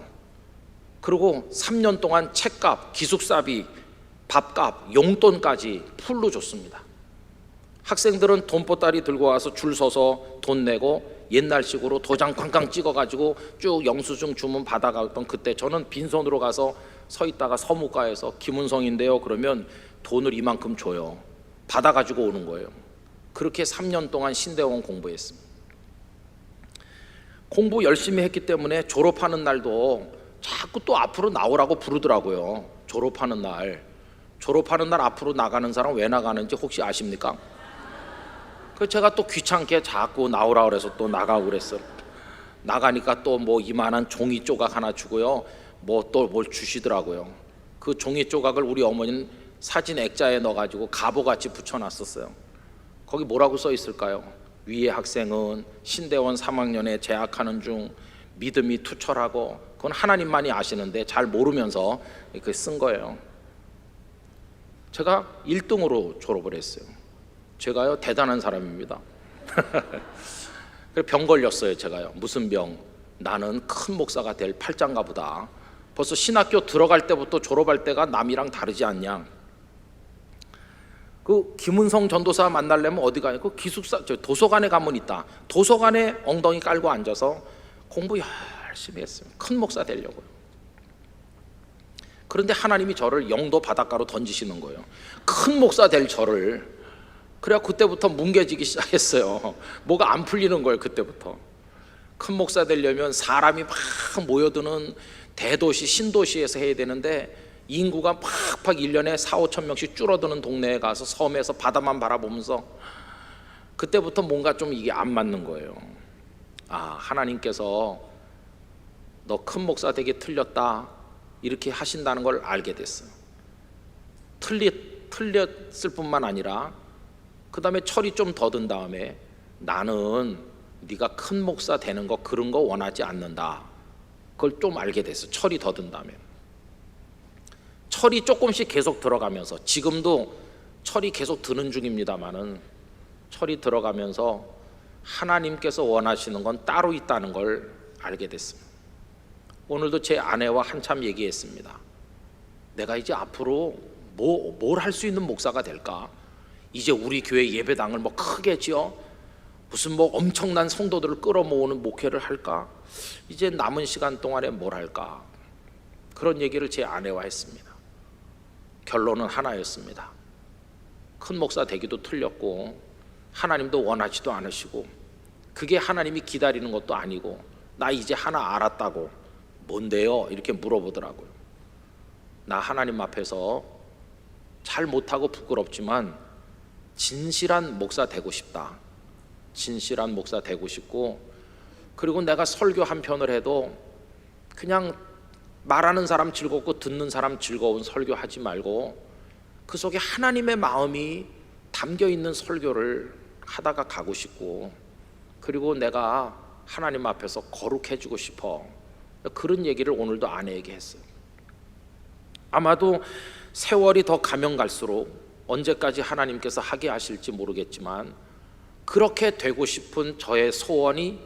그리고 3년 동안 책값, 기숙사비, 밥값, 용돈까지 풀로 줬습니다. 학생들은 돈보따리 들고 와서 줄 서서 돈 내고 옛날식으로 도장 쾅쾅 찍어가지고 쭉 영수증 주문 받아가던 그때 저는 빈손으로 가서 서 있다가 서무과에서 김은성인데요 그러면 돈을 이만큼 줘요. 받아가지고 오는 거예요. 그렇게 3년 동안 신대원 공부했습니다. 공부 열심히 했기 때문에 졸업하는 날도 자꾸 또 앞으로 나오라고 부르더라고요. 졸업하는 날 앞으로 나가는 사람 왜 나가는지 혹시 아십니까? 그래서 제가 또 귀찮게 자꾸 나오라 그래서 또 나가고 그랬어요. 나가니까 또 뭐 이만한 종이 조각 하나 주고요, 뭐 또 뭘 주시더라고요. 그 종이 조각을 우리 어머니는 사진 액자에 넣어가지고 갑오같이 붙여놨었어요. 거기 뭐라고 써 있을까요? 위의 학생은 신대원 3학년에 재학하는 중 믿음이 투철하고, 그건 하나님만이 아시는데 잘 모르면서 이렇게 쓴 거예요. 제가 1등으로 졸업을 했어요. 제가요 대단한 사람입니다. 병 걸렸어요. 제가요. 무슨 병? 나는 큰 목사가 될 팔짱가 보다. 벌써 신학교 들어갈 때부터 졸업할 때가 남이랑 다르지 않냐. 그 김은성 전도사 만나려면 어디 가요? 그 기숙사, 도서관에 가면 있다. 도서관에 엉덩이 깔고 앉아서 공부 열심히 했어요. 큰 목사 되려고요. 그런데 하나님이 저를 영도 바닷가로 던지시는 거예요. 큰 목사 될 저를. 그래야 그때부터 뭉개지기 시작했어요. 뭐가 안 풀리는 거예요. 그때부터. 큰 목사 되려면 사람이 막 모여드는 대도시 신도시에서 해야 되는데 인구가 팍팍 1년에 4, 5천 명씩 줄어드는 동네에 가서 섬에서 바다만 바라보면서 그때부터 뭔가 좀 이게 안 맞는 거예요. 아, 하나님께서 너 큰 목사 되게 틀렸다 이렇게 하신다는 걸 알게 됐어요. 틀렸을 뿐만 아니라 그 다음에 철이 좀 더 든 다음에 나는 네가 큰 목사 되는 거 그런 거 원하지 않는다. 그걸 좀 알게 됐어요. 철이 더 든다면. 철이 조금씩 계속 들어가면서, 지금도 철이 계속 드는 중입니다만은, 철이 들어가면서 하나님께서 원하시는 건 따로 있다는 걸 알게 됐습니다. 오늘도 제 아내와 한참 얘기했습니다. 내가 이제 앞으로 뭘 할 수 있는 목사가 될까? 이제 우리 교회 예배당을 뭐 크게 지어 무슨 뭐 엄청난 성도들을 끌어모으는 목회를 할까? 이제 남은 시간 동안에 뭘 할까? 그런 얘기를 제 아내와 했습니다. 결론은 하나였습니다. 큰 목사 되기도 틀렸고, 하나님도 원하지도 않으시고, 그게 하나님이 기다리는 것도 아니고, 나 이제 하나 알았다고. 뭔데요? 이렇게 물어보더라고요. 나 하나님 앞에서 잘 못하고 부끄럽지만 진실한 목사 되고 싶다. 진실한 목사 되고 싶고, 그리고 내가 설교 한 편을 해도 그냥 말하는 사람 즐겁고 듣는 사람 즐거운 설교하지 말고, 그 속에 하나님의 마음이 담겨 있는 설교를 하다가 가고 싶고, 그리고 내가 하나님 앞에서 거룩해지고 싶어. 그런 얘기를 오늘도 아내에게 했어요. 아마도 세월이 더 가면 갈수록 언제까지 하나님께서 하게 하실지 모르겠지만, 그렇게 되고 싶은 저의 소원이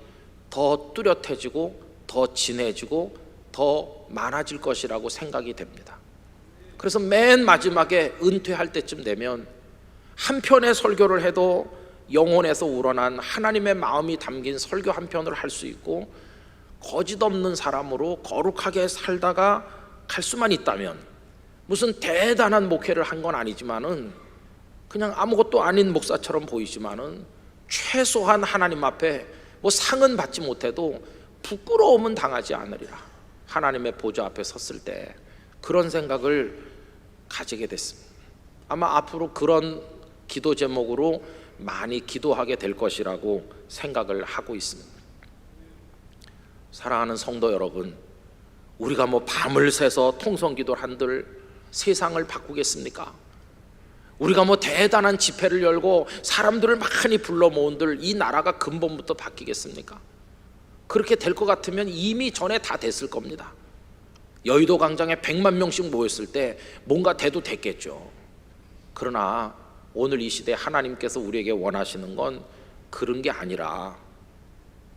더 뚜렷해지고 더 진해지고 더 많아질 것이라고 생각이 됩니다. 그래서 맨 마지막에 은퇴할 때쯤 되면 한 편의 설교를 해도 영혼에서 우러난 하나님의 마음이 담긴 설교 한 편을 할 수 있고, 거짓 없는 사람으로 거룩하게 살다가 갈 수만 있다면, 무슨 대단한 목회를 한 건 아니지만은 그냥 아무것도 아닌 목사처럼 보이지만은 최소한 하나님 앞에 뭐 상은 받지 못해도 부끄러움은 당하지 않으리라. 하나님의 보좌 앞에 섰을 때 그런 생각을 가지게 됐습니다. 아마 앞으로 그런 기도 제목으로 많이 기도하게 될 것이라고 생각을 하고 있습니다. 사랑하는 성도 여러분, 우리가 뭐 밤을 새서 통성기도를 한들 세상을 바꾸겠습니까? 우리가 뭐 대단한 집회를 열고 사람들을 많이 불러 모은들 이 나라가 근본부터 바뀌겠습니까? 그렇게 될 것 같으면 이미 전에 다 됐을 겁니다. 여의도 광장에 100만 명씩 모였을 때 뭔가 돼도 됐겠죠. 그러나 오늘 이 시대 하나님께서 우리에게 원하시는 건 그런 게 아니라,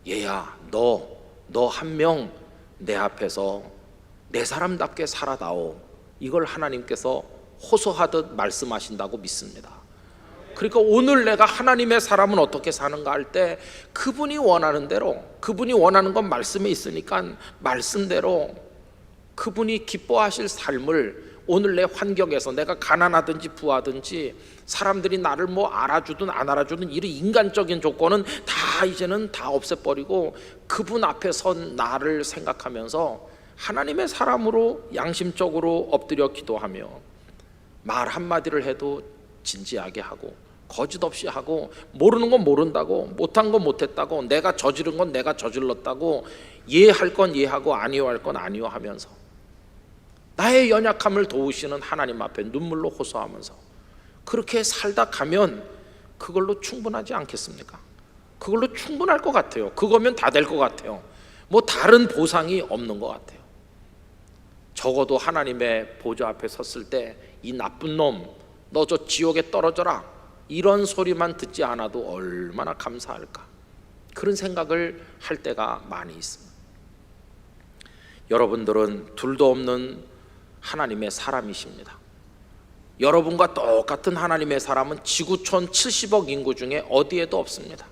얘야, 너 한 명 내 앞에서 내 사람답게 살아다오. 이걸 하나님께서 호소하듯 말씀하신다고 믿습니다. 그러니까 오늘 내가 하나님의 사람은 어떻게 사는가 할 때 그분이 원하는 대로, 그분이 원하는 건 말씀에 있으니까 말씀대로 그분이 기뻐하실 삶을 오늘 내 환경에서, 내가 가난하든지 부하든지 사람들이 나를 뭐 알아주든 안 알아주든 이런 인간적인 조건은 다 이제는 다 없애버리고 그분 앞에 선 나를 생각하면서 하나님의 사람으로 양심적으로 엎드려 기도하며 말 한마디를 해도 진지하게 하고 거짓 없이 하고, 모르는 건 모른다고, 못한 건 못했다고, 내가 저지른 건 내가 저질렀다고, 이해할 건 이해하고 아니요할 건 아니요 하면서 나의 연약함을 도우시는 하나님 앞에 눈물로 호소하면서 그렇게 살다 가면 그걸로 충분하지 않겠습니까? 그걸로 충분할 것 같아요. 그거면 다 될 것 같아요. 뭐 다른 보상이 없는 것 같아요. 적어도 하나님의 보좌 앞에 섰을 때 이 나쁜 놈, 너 저 지옥에 떨어져라, 이런 소리만 듣지 않아도 얼마나 감사할까, 그런 생각을 할 때가 많이 있습니다. 여러분들은 둘도 없는 하나님의 사람이십니다. 여러분과 똑같은 하나님의 사람은 지구촌 70억 인구 중에 어디에도 없습니다.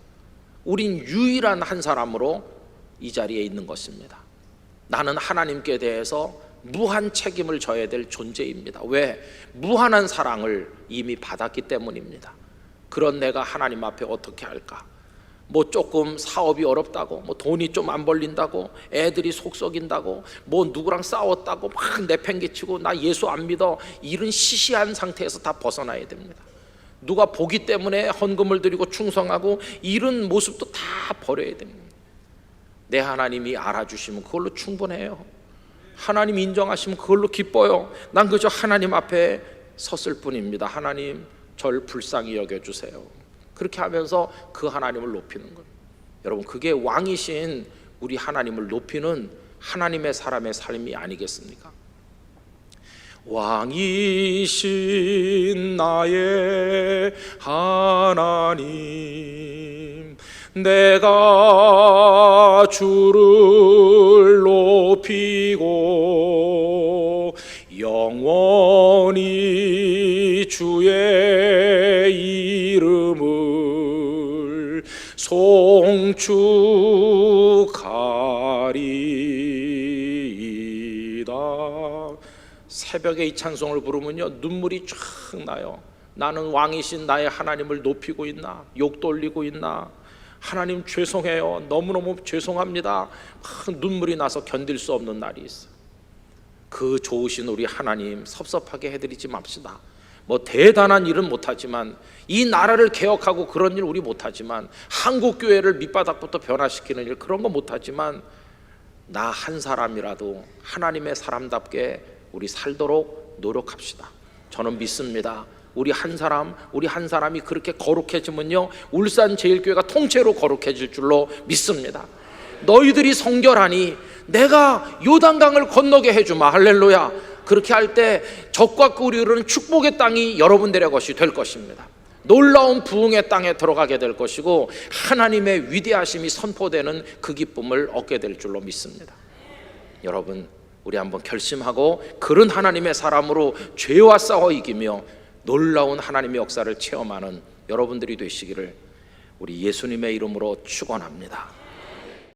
우린 유일한 한 사람으로 이 자리에 있는 것입니다. 나는 하나님께 대해서 무한 책임을 져야 될 존재입니다. 왜? 무한한 사랑을 이미 받았기 때문입니다. 그런 내가 하나님 앞에 어떻게 할까? 뭐 조금 사업이 어렵다고, 뭐 돈이 좀 안 벌린다고, 애들이 속 썩인다고, 뭐 누구랑 싸웠다고 막 내팽개치고 나 예수 안 믿어, 이런 시시한 상태에서 다 벗어나야 됩니다. 누가 보기 때문에 헌금을 드리고 충성하고 이런 모습도 다 버려야 됩니다. 내 하나님이 알아주시면 그걸로 충분해요. 하나님 인정하시면 그걸로 기뻐요. 난 그저 하나님 앞에 섰을 뿐입니다. 하나님 절 불쌍히 여겨주세요. 그렇게 하면서 그 하나님을 높이는 거예요. 여러분, 그게 왕이신 우리 하나님을 높이는 하나님의 사람의 삶이 아니겠습니까? 왕이신 나의 하나님, 내가 주를 높이고 영원히 주의 이름을 송축하리이다. 새벽에 이 찬송을 부르면요, 눈물이 쫙 나요. 나는 왕이신 나의 하나님을 높이고 있나? 욕 돌리고 있나? 하나님 죄송해요. 너무너무 죄송합니다. 막 눈물이 나서 견딜 수 없는 날이 있어요. 그 좋으신 우리 하나님 섭섭하게 해드리지 맙시다. 뭐 대단한 일은 못하지만, 이 나라를 개혁하고 그런 일 우리 못하지만, 한국교회를 밑바닥부터 변화시키는 일 그런 거 못하지만, 나 한 사람이라도 하나님의 사람답게 우리 살도록 노력합시다. 저는 믿습니다. 우리 한 사람이 그렇게 거룩해지면요, 울산제일교회가 통째로 거룩해질 줄로 믿습니다. 너희들이 성결하니 내가 요단강을 건너게 해주마. 할렐루야. 그렇게 할 때 적과 꿀이 흐르는 축복의 땅이 여러분들의 것이 될 것입니다. 놀라운 부흥의 땅에 들어가게 될 것이고, 하나님의 위대하심이 선포되는 그 기쁨을 얻게 될 줄로 믿습니다. 여러분, 우리 한번 결심하고 그런 하나님의 사람으로 죄와 싸워 이기며 놀라운 하나님의 역사를 체험하는 여러분들이 되시기를 우리 예수님의 이름으로 축원합니다.